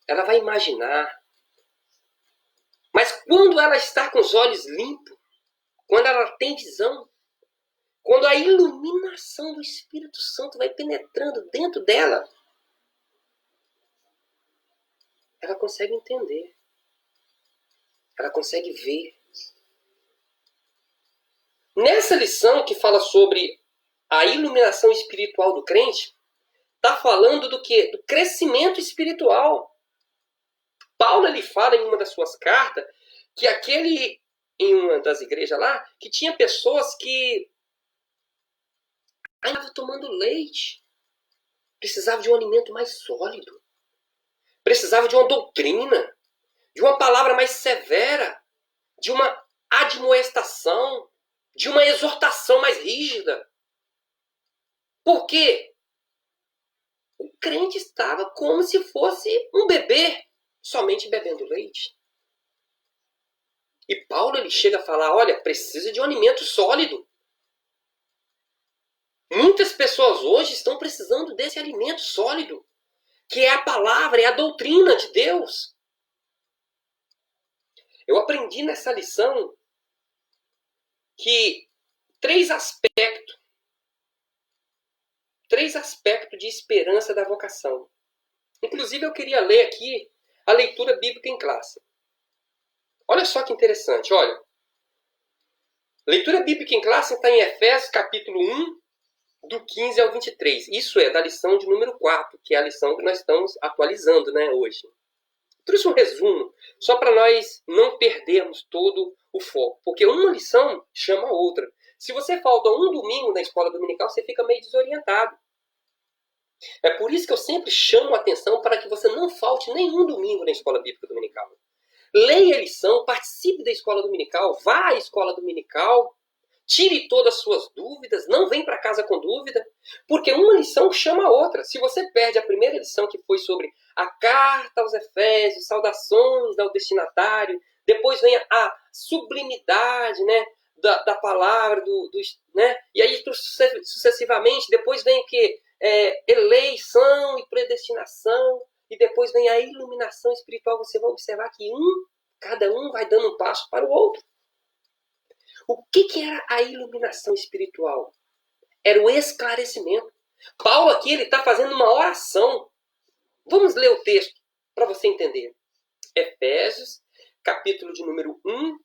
Ela vai imaginar. Mas quando ela está com os olhos limpos, quando ela tem visão, quando a iluminação do Espírito Santo vai penetrando dentro dela, ela consegue entender. Ela consegue ver. Nessa lição que fala sobre a iluminação espiritual do crente, está falando do quê? Do crescimento espiritual. Paulo ele fala em uma das suas cartas que em uma das igrejas lá, que tinha pessoas que ainda estavam tomando leite. Precisava de um alimento mais sólido. Precisava de uma doutrina, de uma palavra mais severa, de uma admoestação, de uma exortação mais rígida. Por quê? O crente estava como se fosse um bebê, somente bebendo leite. E Paulo ele chega a falar: olha, precisa de um alimento sólido. Muitas pessoas hoje estão precisando desse alimento sólido, que é a palavra, é a doutrina de Deus. Eu aprendi nessa lição que três aspectos de esperança da vocação. Inclusive, eu queria ler aqui a leitura bíblica em classe. Olha só que interessante, olha. Leitura bíblica em classe está em Efésios capítulo 1, do 15 ao 23. Isso é da lição de número 4, que é a lição que nós estamos atualizando, né, hoje. Trouxe um resumo, só para nós não perdermos todo o foco. Porque uma lição chama a outra. Se você falta um domingo na escola dominical, você fica meio desorientado. É por isso que eu sempre chamo a atenção para que você não falte nenhum domingo na escola bíblica dominical. Leia a lição, participe da escola dominical, vá à escola dominical, tire todas as suas dúvidas, não vem para casa com dúvida, porque uma lição chama a outra. Se você perde a primeira lição, que foi sobre a carta aos Efésios, saudações ao destinatário, depois vem a sublimidade, né, da palavra, né, e aí sucessivamente, depois vem o que? Eleição e predestinação, e depois vem a iluminação espiritual. Você vai observar que cada um vai dando um passo para o outro. O que era a iluminação espiritual? Era o esclarecimento. Paulo aqui está fazendo uma oração. Vamos ler o texto para você entender. Efésios, capítulo de número 1,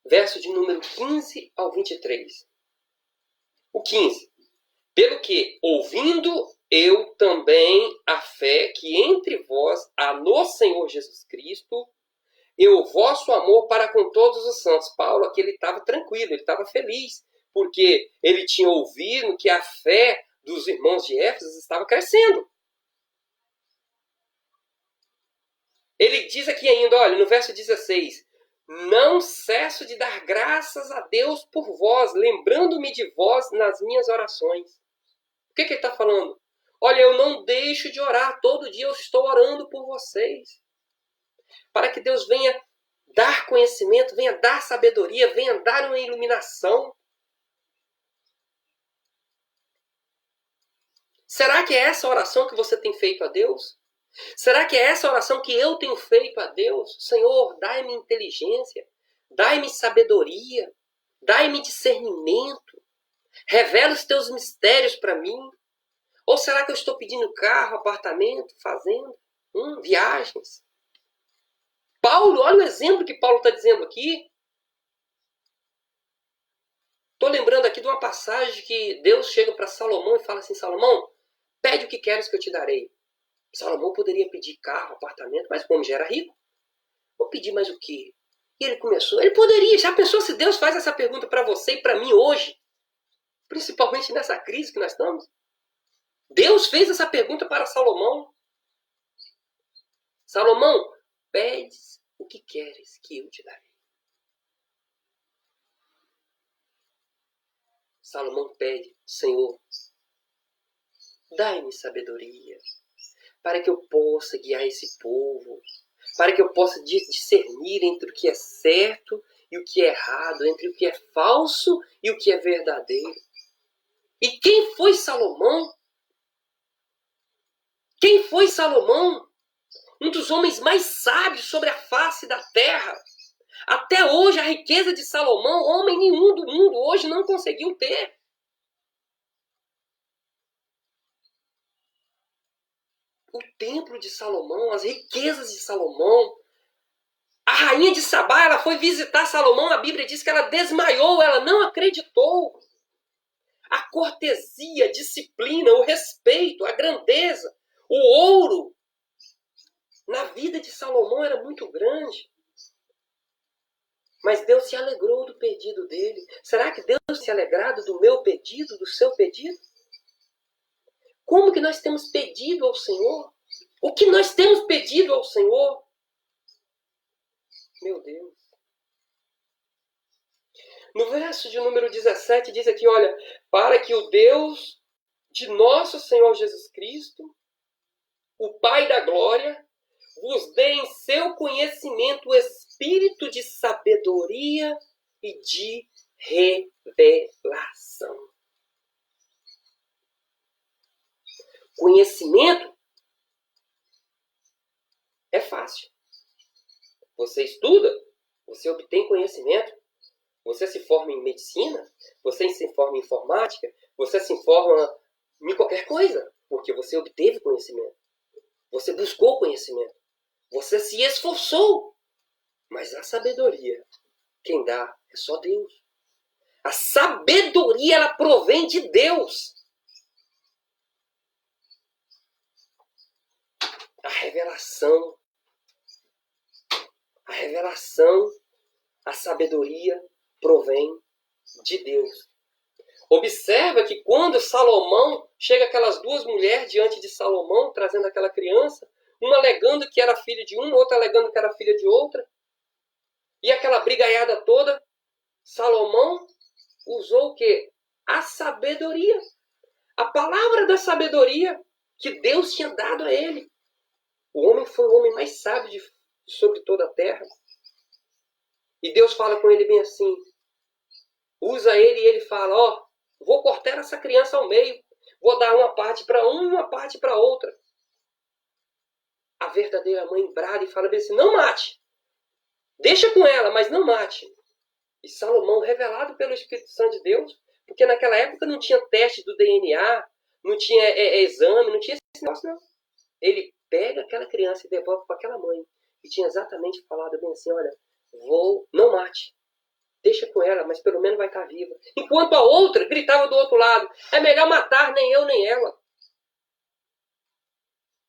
verso de número 15 ao 23. O 15. Pelo que, ouvindo eu também a fé que entre vós há no Senhor Jesus Cristo, e o vosso amor para com todos os santos. Paulo aqui ele estava tranquilo, ele estava feliz, porque ele tinha ouvido que a fé dos irmãos de Éfeso estava crescendo. Ele diz aqui ainda, olha, no verso 16, não cesso de dar graças a Deus por vós, lembrando-me de vós nas minhas orações. O que ele está falando? Olha, eu não deixo de orar, todo dia eu estou orando por vocês. Para que Deus venha dar conhecimento, venha dar sabedoria, venha dar uma iluminação. Será que é essa oração que você tem feito a Deus? Será que é essa oração que eu tenho feito a Deus? Senhor, dai-me inteligência, dai-me sabedoria, dai-me discernimento, revela os teus mistérios para mim. Ou será que eu estou pedindo carro, apartamento, fazenda, viagens? Paulo, olha o exemplo que Paulo está dizendo aqui. Estou lembrando aqui de uma passagem que Deus chega para Salomão e fala assim, Salomão, pede o que queres que eu te darei. Salomão poderia pedir carro, apartamento, mas como já era rico, vou pedir mais o quê? E ele começou, ele poderia, já pensou se Deus faz essa pergunta para você e para mim hoje? Principalmente nessa crise que nós estamos. Deus fez essa pergunta para Salomão. Salomão, pedes o que queres que eu te darei. Salomão pede, Senhor, dai-me sabedoria, para que eu possa guiar esse povo, para que eu possa discernir entre o que é certo e o que é errado, entre o que é falso e o que é verdadeiro. E quem foi Salomão? Quem foi Salomão? Um dos homens mais sábios sobre a face da terra. Até hoje, a riqueza de Salomão, homem nenhum do mundo hoje não conseguiu ter. O templo de Salomão, as riquezas de Salomão. A rainha de Sabá, ela foi visitar Salomão, a Bíblia diz que ela desmaiou, ela não acreditou. A cortesia, a disciplina, o respeito, a grandeza, o ouro na vida de Salomão era muito grande. Mas Deus se alegrou do pedido dele. Será que Deus se alegrado do meu pedido, do seu pedido? Como que nós temos pedido ao Senhor? O que nós temos pedido ao Senhor? Meu Deus. No verso de número 17 diz aqui, olha, para que o Deus de nosso Senhor Jesus Cristo, o Pai da glória, vos dê em seu conhecimento o espírito de sabedoria e de revelação. Conhecimento é fácil. Você estuda, você obtém conhecimento, você se forma em medicina, você se forma em informática, você se forma em qualquer coisa, porque você obteve conhecimento. Você buscou conhecimento. Você se esforçou. Mas a sabedoria, quem dá é só Deus. A sabedoria, ela provém de Deus. A revelação, a sabedoria provém de Deus. Observa que quando Salomão, chega aquelas duas mulheres diante de Salomão, trazendo aquela criança, uma alegando que era filha de uma, outra alegando que era filha de outra, e aquela brigaiada toda, Salomão usou o quê? A sabedoria. A palavra da sabedoria que Deus tinha dado a ele. O homem foi o homem mais sábio sobre toda a terra. E Deus fala com ele bem assim. Usa ele e ele fala, ó, vou cortar essa criança ao meio. Vou dar uma parte para um e uma parte para outra. A verdadeira mãe brada e fala bem assim, não mate. Deixa com ela, mas não mate. E Salomão, revelado pelo Espírito Santo de Deus, porque naquela época não tinha teste do DNA, não tinha exame, não tinha esse negócio não. Ele pega aquela criança e devolve para aquela mãe. E tinha exatamente falado bem assim, olha, não mate. Deixa com ela, mas pelo menos vai estar viva. Enquanto a outra gritava do outro lado, é melhor matar, nem eu nem ela.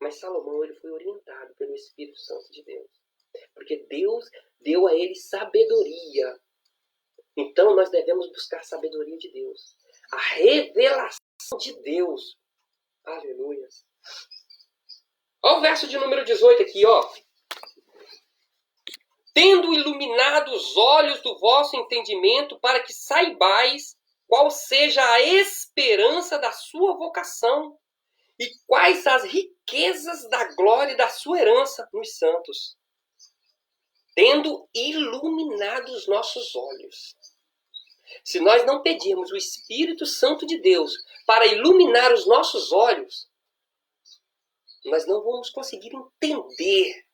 Mas Salomão, ele foi orientado pelo Espírito Santo de Deus. Porque Deus deu a ele sabedoria. Então nós devemos buscar sabedoria de Deus. A revelação de Deus. Aleluia. Olha o verso de número 18 aqui, ó. Tendo iluminado os olhos do vosso entendimento, para que saibais qual seja a esperança da sua vocação e quais as riquezas da glória e da sua herança nos santos. Tendo iluminado os nossos olhos. Se nós não pedirmos o Espírito Santo de Deus para iluminar os nossos olhos, nós não vamos conseguir entender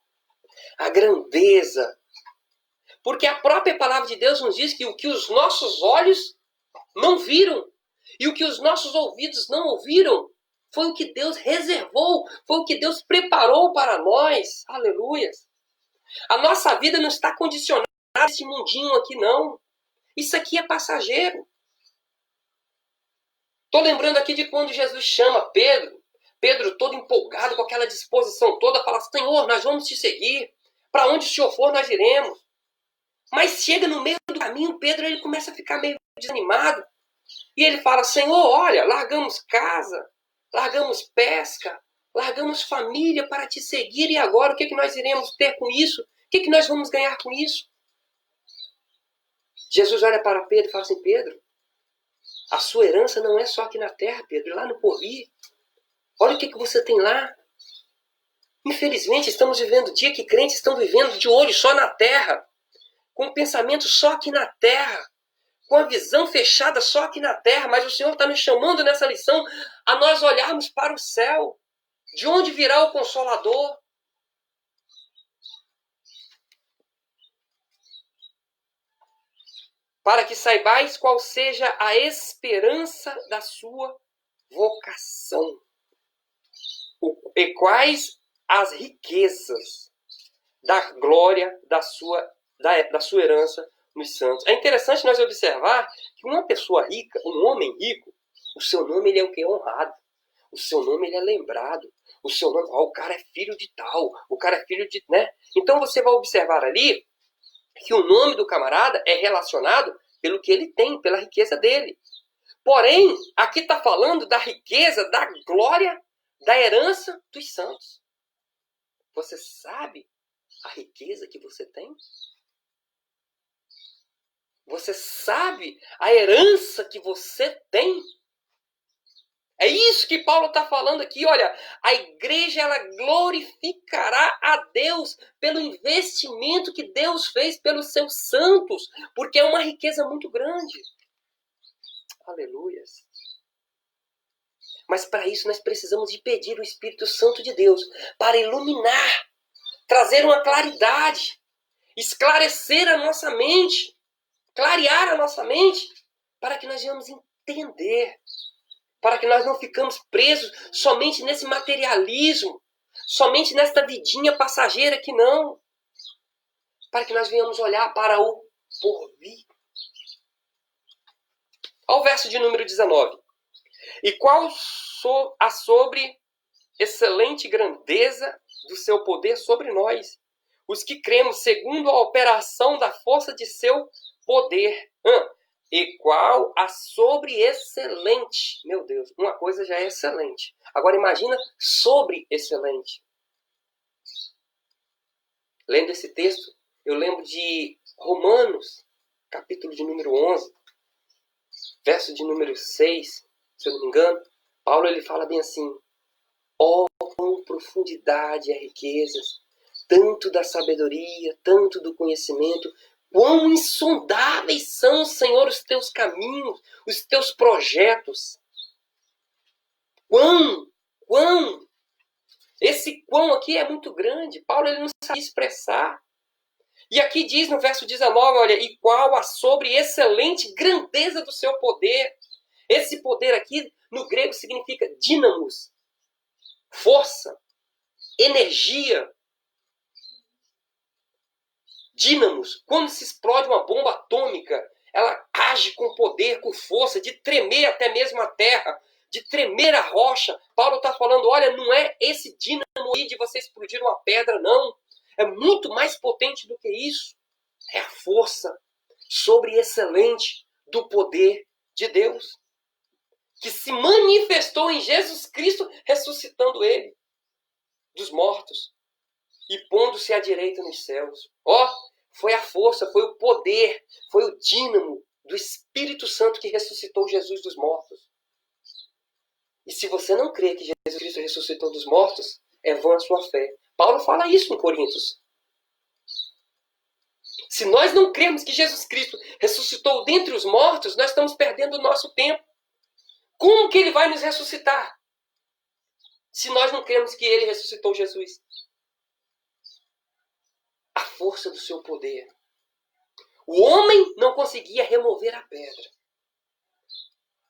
a grandeza. Porque a própria palavra de Deus nos diz que o que os nossos olhos não viram e o que os nossos ouvidos não ouviram foi o que Deus reservou, foi o que Deus preparou para nós. Aleluia. A nossa vida não está condicionada a esse mundinho aqui, não. Isso aqui é passageiro. Estou lembrando aqui de quando Jesus chama Pedro. Pedro todo empolgado com aquela disposição toda, fala, Senhor, nós vamos te seguir. Para onde o Senhor for, nós iremos. Mas chega no meio do caminho, Pedro ele começa a ficar meio desanimado. E ele fala, Senhor, olha, largamos casa, largamos pesca, largamos família para te seguir. E agora o que nós iremos ter com isso? O que nós vamos ganhar com isso? Jesus olha para Pedro e fala assim, Pedro, a sua herança não é só aqui na terra, Pedro, é lá no porvir. Olha o que você tem lá. Infelizmente, estamos vivendo o dia que crentes estão vivendo de olho só na terra, com o pensamento só aqui na terra, com a visão fechada só aqui na terra, mas o Senhor está nos chamando nessa lição a nós olharmos para o céu. De onde virá o Consolador? Para que saibais qual seja a esperança da sua vocação. E quais as riquezas da glória da sua herança nos santos. É interessante nós observar que uma pessoa rica, um homem rico, o seu nome ele é o que? Honrado. O seu nome ele é lembrado. O seu nome, o cara é filho de tal, o cara é filho de, né? Então você vai observar ali que o nome do camarada é relacionado pelo que ele tem, pela riqueza dele. Porém, aqui está falando da riqueza, da glória, da herança dos santos. Você sabe a riqueza que você tem? Você sabe a herança que você tem? É isso que Paulo está falando aqui. Olha, a igreja ela glorificará a Deus pelo investimento que Deus fez pelos seus santos, porque é uma riqueza muito grande. Aleluias. Mas para isso nós precisamos de pedir o Espírito Santo de Deus para iluminar, trazer uma claridade, esclarecer a nossa mente, clarear a nossa mente, para que nós venhamos entender, para que nós não ficamos presos somente nesse materialismo, somente nesta vidinha passageira que não, para que nós venhamos olhar para o porvir. Olha o verso de número 19. E qual a sobre excelente grandeza do seu poder sobre nós, os que cremos segundo a operação da força de seu poder. E qual a sobre excelente. Meu Deus, uma coisa já é excelente. Agora imagina sobre excelente. Lendo esse texto, eu lembro de Romanos, capítulo de número 11, verso de número 6, se eu não me engano. Paulo ele fala bem assim: ó, quão profundidade e riquezas, tanto da sabedoria, tanto do conhecimento, quão insondáveis são, Senhor, os teus caminhos, os teus projetos. Quão. Esse quão aqui é muito grande. Paulo ele não sabe expressar. E aqui diz no verso 19, olha, e qual a sobre excelente grandeza do seu poder. Esse poder aqui, no grego, significa dínamos, força, energia. Dínamos, quando se explode uma bomba atômica, ela age com poder, com força, de tremer até mesmo a terra, de tremer a rocha. Paulo está falando, olha, não é esse dínamo aí de você explodir uma pedra, não. É muito mais potente do que isso. É a força sobre-excelente do poder de Deus, que se manifestou em Jesus Cristo, ressuscitando ele dos mortos e pondo-se à direita nos céus. Foi a força, foi o poder, foi o dínamo do Espírito Santo que ressuscitou Jesus dos mortos. E se você não crê que Jesus Cristo ressuscitou dos mortos, é vã a sua fé. Paulo fala isso em Coríntios. Se nós não cremos que Jesus Cristo ressuscitou dentre os mortos, nós estamos perdendo o nosso tempo. Como que ele vai nos ressuscitar? Se nós não cremos que ele ressuscitou Jesus. A força do seu poder. O homem não conseguia remover a pedra.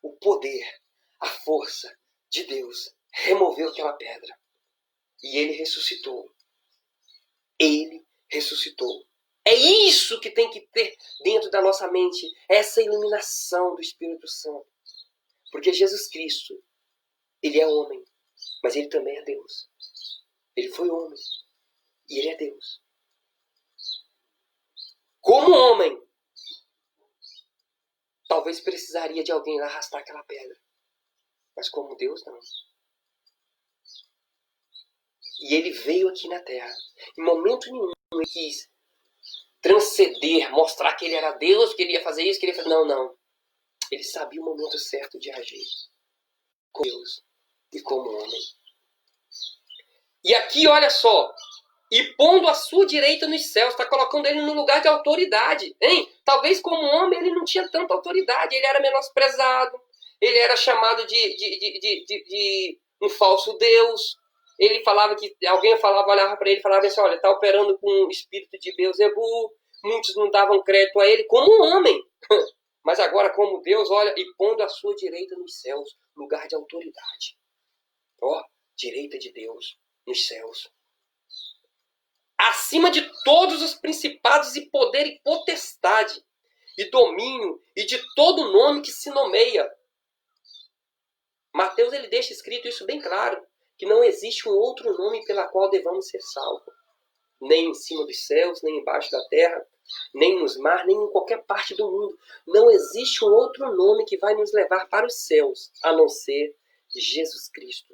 O poder, a força de Deus removeu aquela pedra. E ele ressuscitou. Ele ressuscitou. É isso que tem que ter dentro da nossa mente, essa iluminação do Espírito Santo. Porque Jesus Cristo, ele é homem, mas ele também é Deus. Ele foi homem e ele é Deus. Como homem, talvez precisaria de alguém arrastar aquela pedra. Mas como Deus, não. E ele veio aqui na Terra. Em momento nenhum ele quis transcender, mostrar que ele era Deus, que ele ia fazer isso, que ele ia fazer... Não. Ele sabia o momento certo de agir. Como Deus e como homem. E aqui, olha só. E pondo a sua direita nos céus. Está colocando ele no lugar de autoridade. Hein? Talvez como homem ele não tinha tanta autoridade. Ele era menosprezado. Ele era chamado de um falso Deus. Ele falava que... Alguém olhava para ele e falava assim, olha, está operando com o espírito de Beelzebu. Muitos não davam crédito a ele como homem. Mas agora como Deus, olha, e pondo a sua direita nos céus. Lugar de autoridade. Direita de Deus nos céus. Acima de todos os principados e poder e potestade, e domínio, e de todo nome que se nomeia. Mateus ele deixa escrito isso bem claro, que não existe um outro nome pela qual devamos ser salvos. Nem em cima dos céus, nem embaixo da terra, nem nos mares, nem em qualquer parte do mundo. Não existe um outro nome que vai nos levar para os céus, a não ser Jesus Cristo.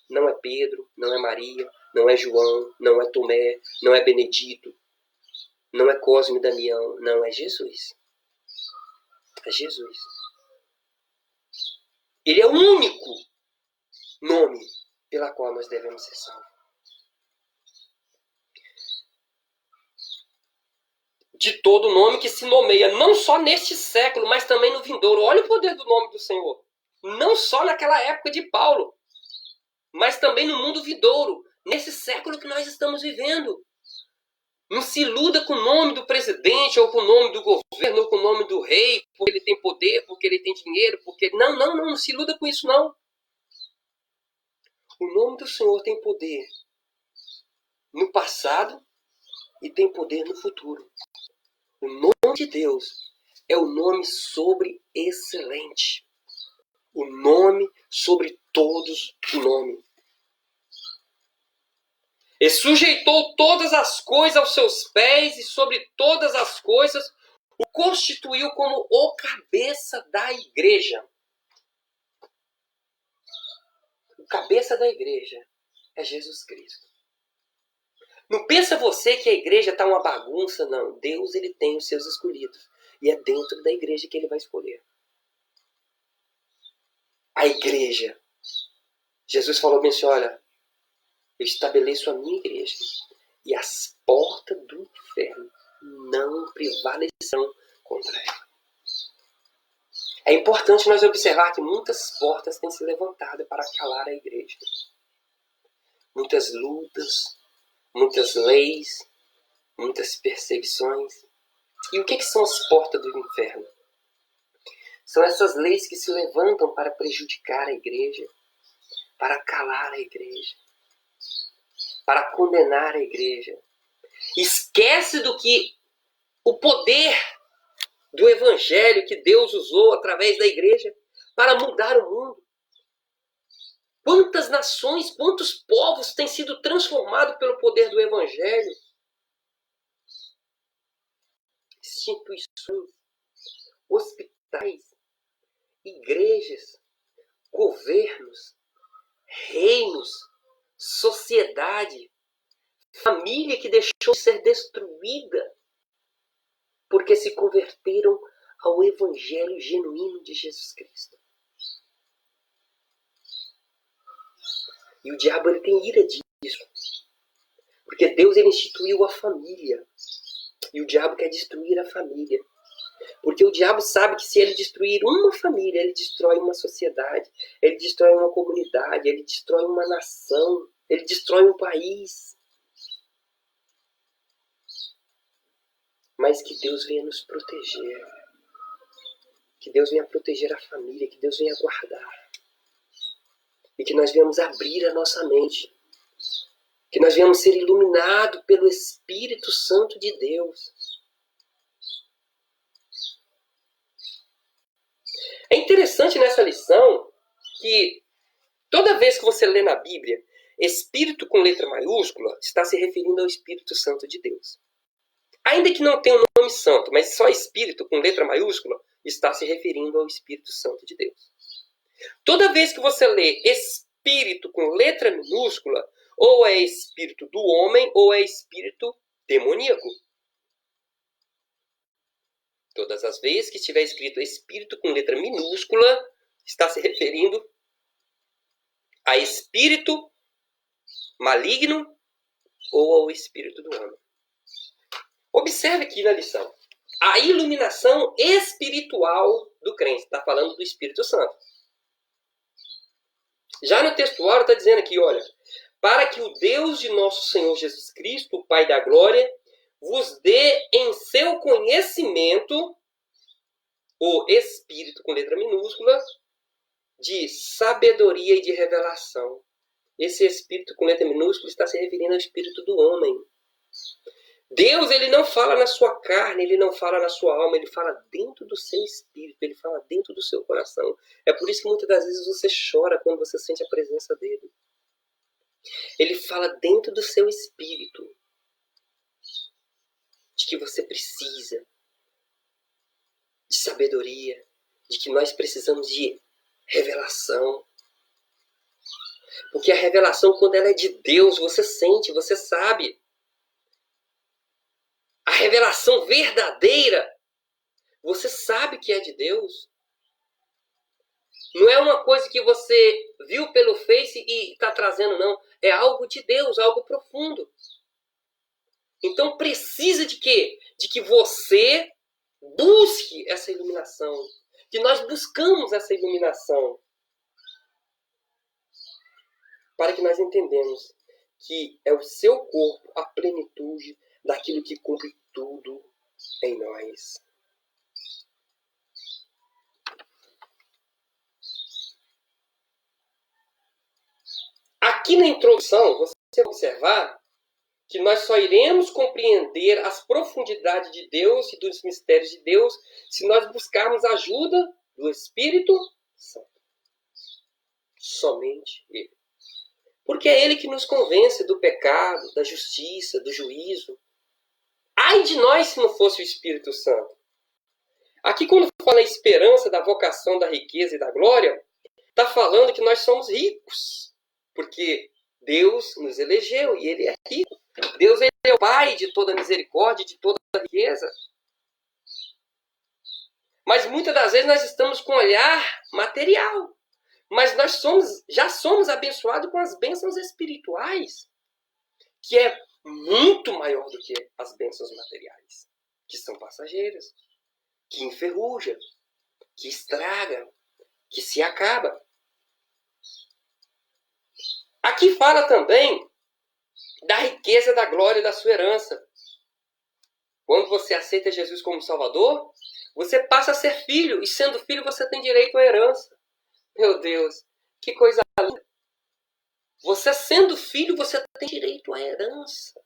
Não é Pedro, não é Maria, não é João, não é Tomé, não é Benedito, não é Cosme e Damião, não, é Jesus. É Jesus. Ele é o único nome pela qual nós devemos ser salvos. De todo nome que se nomeia, não só neste século, mas também no vindouro. Olha o poder do nome do Senhor. Não só naquela época de Paulo, mas também no mundo vindouro, nesse século que nós estamos vivendo. Não se iluda com o nome do presidente, ou com o nome do governo, ou com o nome do rei, porque ele tem poder, porque ele tem dinheiro, porque... Não se iluda com isso, não. O nome do Senhor tem poder no passado e tem poder no futuro. O nome de Deus é o nome sobre excelente. O nome sobre todos o nome. E sujeitou todas as coisas aos seus pés e sobre todas as coisas o constituiu como o cabeça da igreja. O cabeça da igreja é Jesus Cristo. Não pensa você que a igreja está uma bagunça, não. Deus, ele tem os seus escolhidos. E é dentro da igreja que ele vai escolher. A igreja. Jesus falou bem assim, olha, eu estabeleço a minha igreja. E as portas do inferno não prevalecerão contra ela. É importante nós observar que muitas portas têm se levantado para calar a igreja. Muitas lutas, muitas leis, muitas perseguições. E o que são as portas do inferno? São essas leis que se levantam para prejudicar a igreja, para calar a igreja, para condenar a igreja. Esquece do que o poder do evangelho que Deus usou através da igreja para mudar o mundo. Quantas nações, quantos povos têm sido transformados pelo poder do evangelho? Instituições, hospitais, igrejas, governos, reinos, sociedade, família que deixou de ser destruída porque se converteram ao evangelho genuíno de Jesus Cristo. E o diabo, ele tem ira disso. Porque Deus, ele instituiu a família. E o diabo quer destruir a família. Porque o diabo sabe que se ele destruir uma família, ele destrói uma sociedade, ele destrói uma comunidade, ele destrói uma nação, ele destrói um país. Mas que Deus venha nos proteger. Que Deus venha proteger a família, que Deus venha guardar. E que nós venhamos abrir a nossa mente. Que nós venhamos ser iluminados pelo Espírito Santo de Deus. É interessante nessa lição que toda vez que você lê na Bíblia, Espírito com letra maiúscula está se referindo ao Espírito Santo de Deus. Ainda que não tenha um nome santo, mas só Espírito com letra maiúscula está se referindo ao Espírito Santo de Deus. Toda vez que você lê Espírito com letra minúscula, ou é Espírito do homem, ou é Espírito demoníaco. Todas as vezes que estiver escrito Espírito com letra minúscula, está se referindo a Espírito maligno ou ao Espírito do homem. Observe aqui na lição. A iluminação espiritual do crente. Está falando do Espírito Santo. Já no textuário está dizendo aqui, olha, para que o Deus de nosso Senhor Jesus Cristo, o Pai da glória, vos dê em seu conhecimento o Espírito com letra minúscula de sabedoria e de revelação. Esse Espírito com letra minúscula está se referindo ao Espírito do homem. Deus, ele não fala na sua carne, ele não fala na sua alma, ele fala dentro do seu espírito, ele fala dentro do seu coração. É por isso que muitas das vezes você chora quando você sente a presença dele. Ele fala dentro do seu espírito de que você precisa de sabedoria, de que nós precisamos de revelação. Porque a revelação, quando ela é de Deus, você sente, você sabe. A revelação verdadeira, você sabe que é de Deus. Não é uma coisa que você viu pelo Face e está trazendo, não. É algo de Deus, algo profundo. Então precisa de quê? De que você busque essa iluminação. Que nós buscamos essa iluminação. Para que nós entendamos que é o seu corpo a plenitude daquilo que cumpre tudo em nós. Aqui na introdução, você vai observar que nós só iremos compreender as profundidades de Deus e dos mistérios de Deus se nós buscarmos a ajuda do Espírito Santo. Somente Ele. Porque é Ele que nos convence do pecado, da justiça, do juízo. Ai de nós se não fosse o Espírito Santo. Aqui, quando fala a esperança da vocação, da riqueza e da glória, está falando que nós somos ricos. Porque Deus nos elegeu e Ele é rico. Deus ele é o Pai de toda misericórdia, de toda riqueza. Mas muitas das vezes nós estamos com um olhar material. Mas nós já somos abençoados com as bênçãos espirituais, que é muito maior do que as bênçãos materiais, que são passageiras, que enferrujam, que estragam, que se acabam. Aqui fala também da riqueza, da glória da sua herança. Quando você aceita Jesus como Salvador, você passa a ser filho, e sendo filho você tem direito à herança. Meu Deus, que coisa linda. Você sendo filho, você tem direito à herança.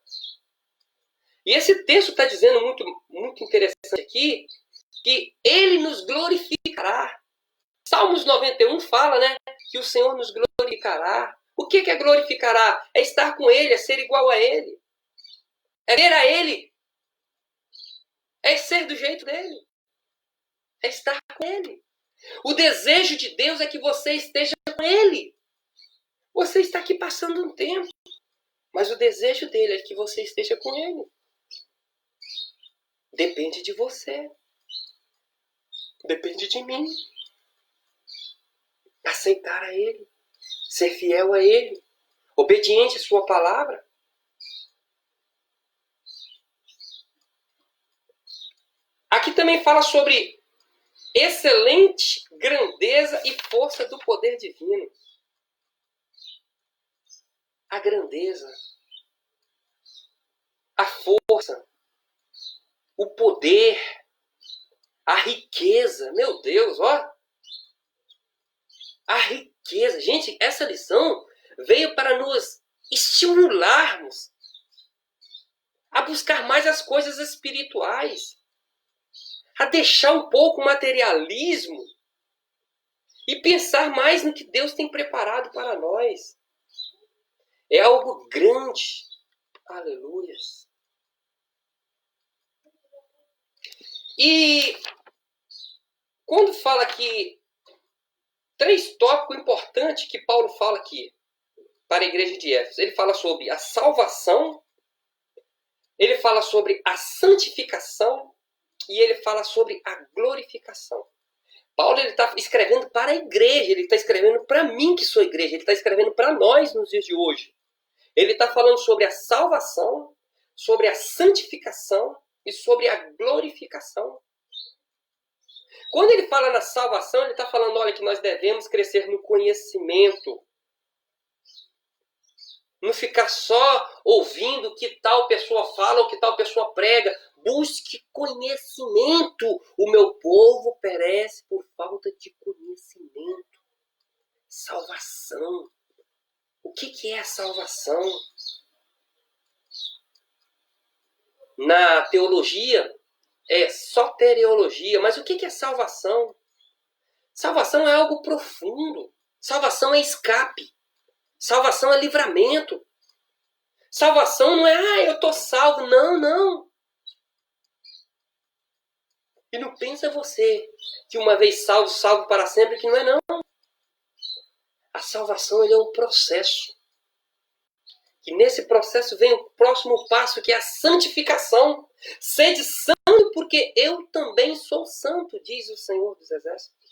E esse texto está dizendo muito, muito interessante aqui, que Ele nos glorificará. Salmos 91 fala, né, que o Senhor nos glorificará. O que é glorificará? É estar com Ele, é ser igual a Ele. É ver a Ele. É ser do jeito dele. É estar com Ele. O desejo de Deus é que você esteja com Ele. Você está aqui passando um tempo, mas o desejo dele é que você esteja com Ele. Depende de você. Depende de mim. Aceitar a Ele. Ser fiel a Ele. Obediente à sua palavra. Aqui também fala sobre excelente grandeza e força do poder divino. A grandeza, a força, o poder, a riqueza. Meu Deus, ó. A riqueza. Gente, essa lição veio para nos estimularmos a buscar mais as coisas espirituais, a deixar um pouco o materialismo e pensar mais no que Deus tem preparado para nós. É algo grande. Aleluias. E quando fala aqui, 3 tópicos importantes que Paulo fala aqui para a igreja de Éfeso. Ele fala sobre a salvação, ele fala sobre a santificação e ele fala sobre a glorificação. Paulo está escrevendo para a igreja, ele está escrevendo para mim que sou igreja, ele está escrevendo para nós nos dias de hoje. Ele está falando sobre a salvação, sobre a santificação e sobre a glorificação. Quando ele fala na salvação, ele está falando, olha, que nós devemos crescer no conhecimento. Não ficar só ouvindo o que tal pessoa fala ou o que tal pessoa prega. Busque conhecimento. O meu povo perece por falta de conhecimento. Salvação. O que é a salvação? Na teologia, é soteriologia. Mas o que é salvação? Salvação é algo profundo. Salvação é escape. Salvação é livramento. Salvação não é, eu estou salvo. Não, não. E não pensa você que uma vez salvo, salvo para sempre, que não é não. A salvação é um processo. E nesse processo vem o próximo passo, que é a santificação. Sede santo, porque eu também sou santo, diz o Senhor dos Exércitos.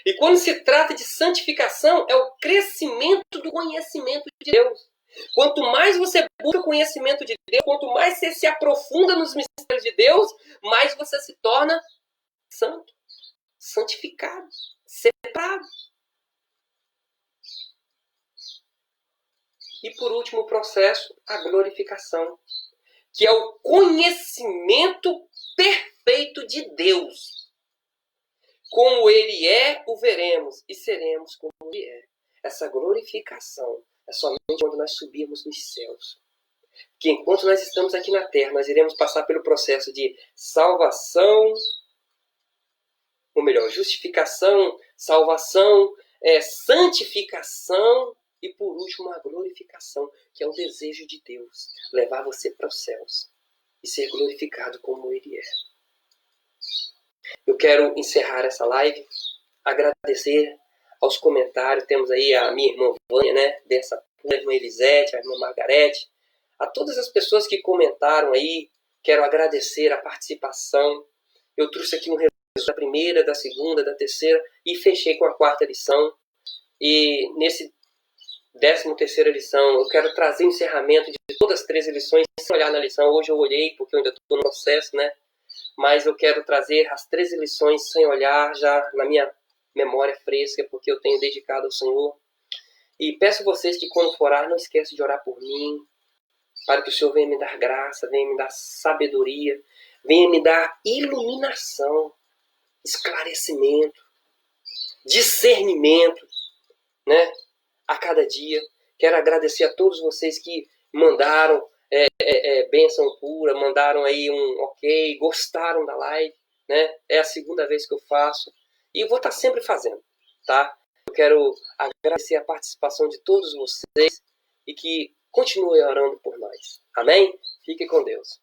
E quando se trata de santificação, é o crescimento do conhecimento de Deus. Quanto mais você busca o conhecimento de Deus, quanto mais você se aprofunda nos mistérios de Deus, mais você se torna santo, santificado, separado. E por último o processo, a glorificação, que é o conhecimento perfeito de Deus. Como Ele é, o veremos e seremos como Ele é. Essa glorificação é somente quando nós subirmos nos céus. Que enquanto nós estamos aqui na terra, nós iremos passar pelo processo de salvação, ou melhor, justificação, salvação, santificação e, por último, a glorificação, que é o desejo de Deus, levar você para os céus e ser glorificado como Ele é. Eu quero encerrar essa live, agradecer aos comentários. Temos aí a minha irmã Vânia, né, a irmã Elisete, a irmã Margarete, a todas as pessoas que comentaram aí. Quero agradecer a participação. Eu trouxe aqui um resumo da primeira, da segunda, da terceira e fechei com a quarta lição. E nesse 13ª lição, eu quero trazer o encerramento de todas as 13 lições, sem olhar na lição. Hoje eu olhei, porque eu ainda estou no processo, né? Mas eu quero trazer as 13 lições sem olhar, já na minha memória fresca, porque eu tenho dedicado ao Senhor. E peço a vocês que quando for orar, não esqueçam de orar por mim, para que o Senhor venha me dar graça, venha me dar sabedoria, venha me dar iluminação, esclarecimento, discernimento, né? A cada dia. Quero agradecer a todos vocês que mandaram bênção pura, mandaram aí um ok, gostaram da live, né? É a segunda vez que eu faço e eu vou estar sempre fazendo, tá? Eu quero agradecer a participação de todos vocês e que continuem orando por nós. Amém? Fique com Deus.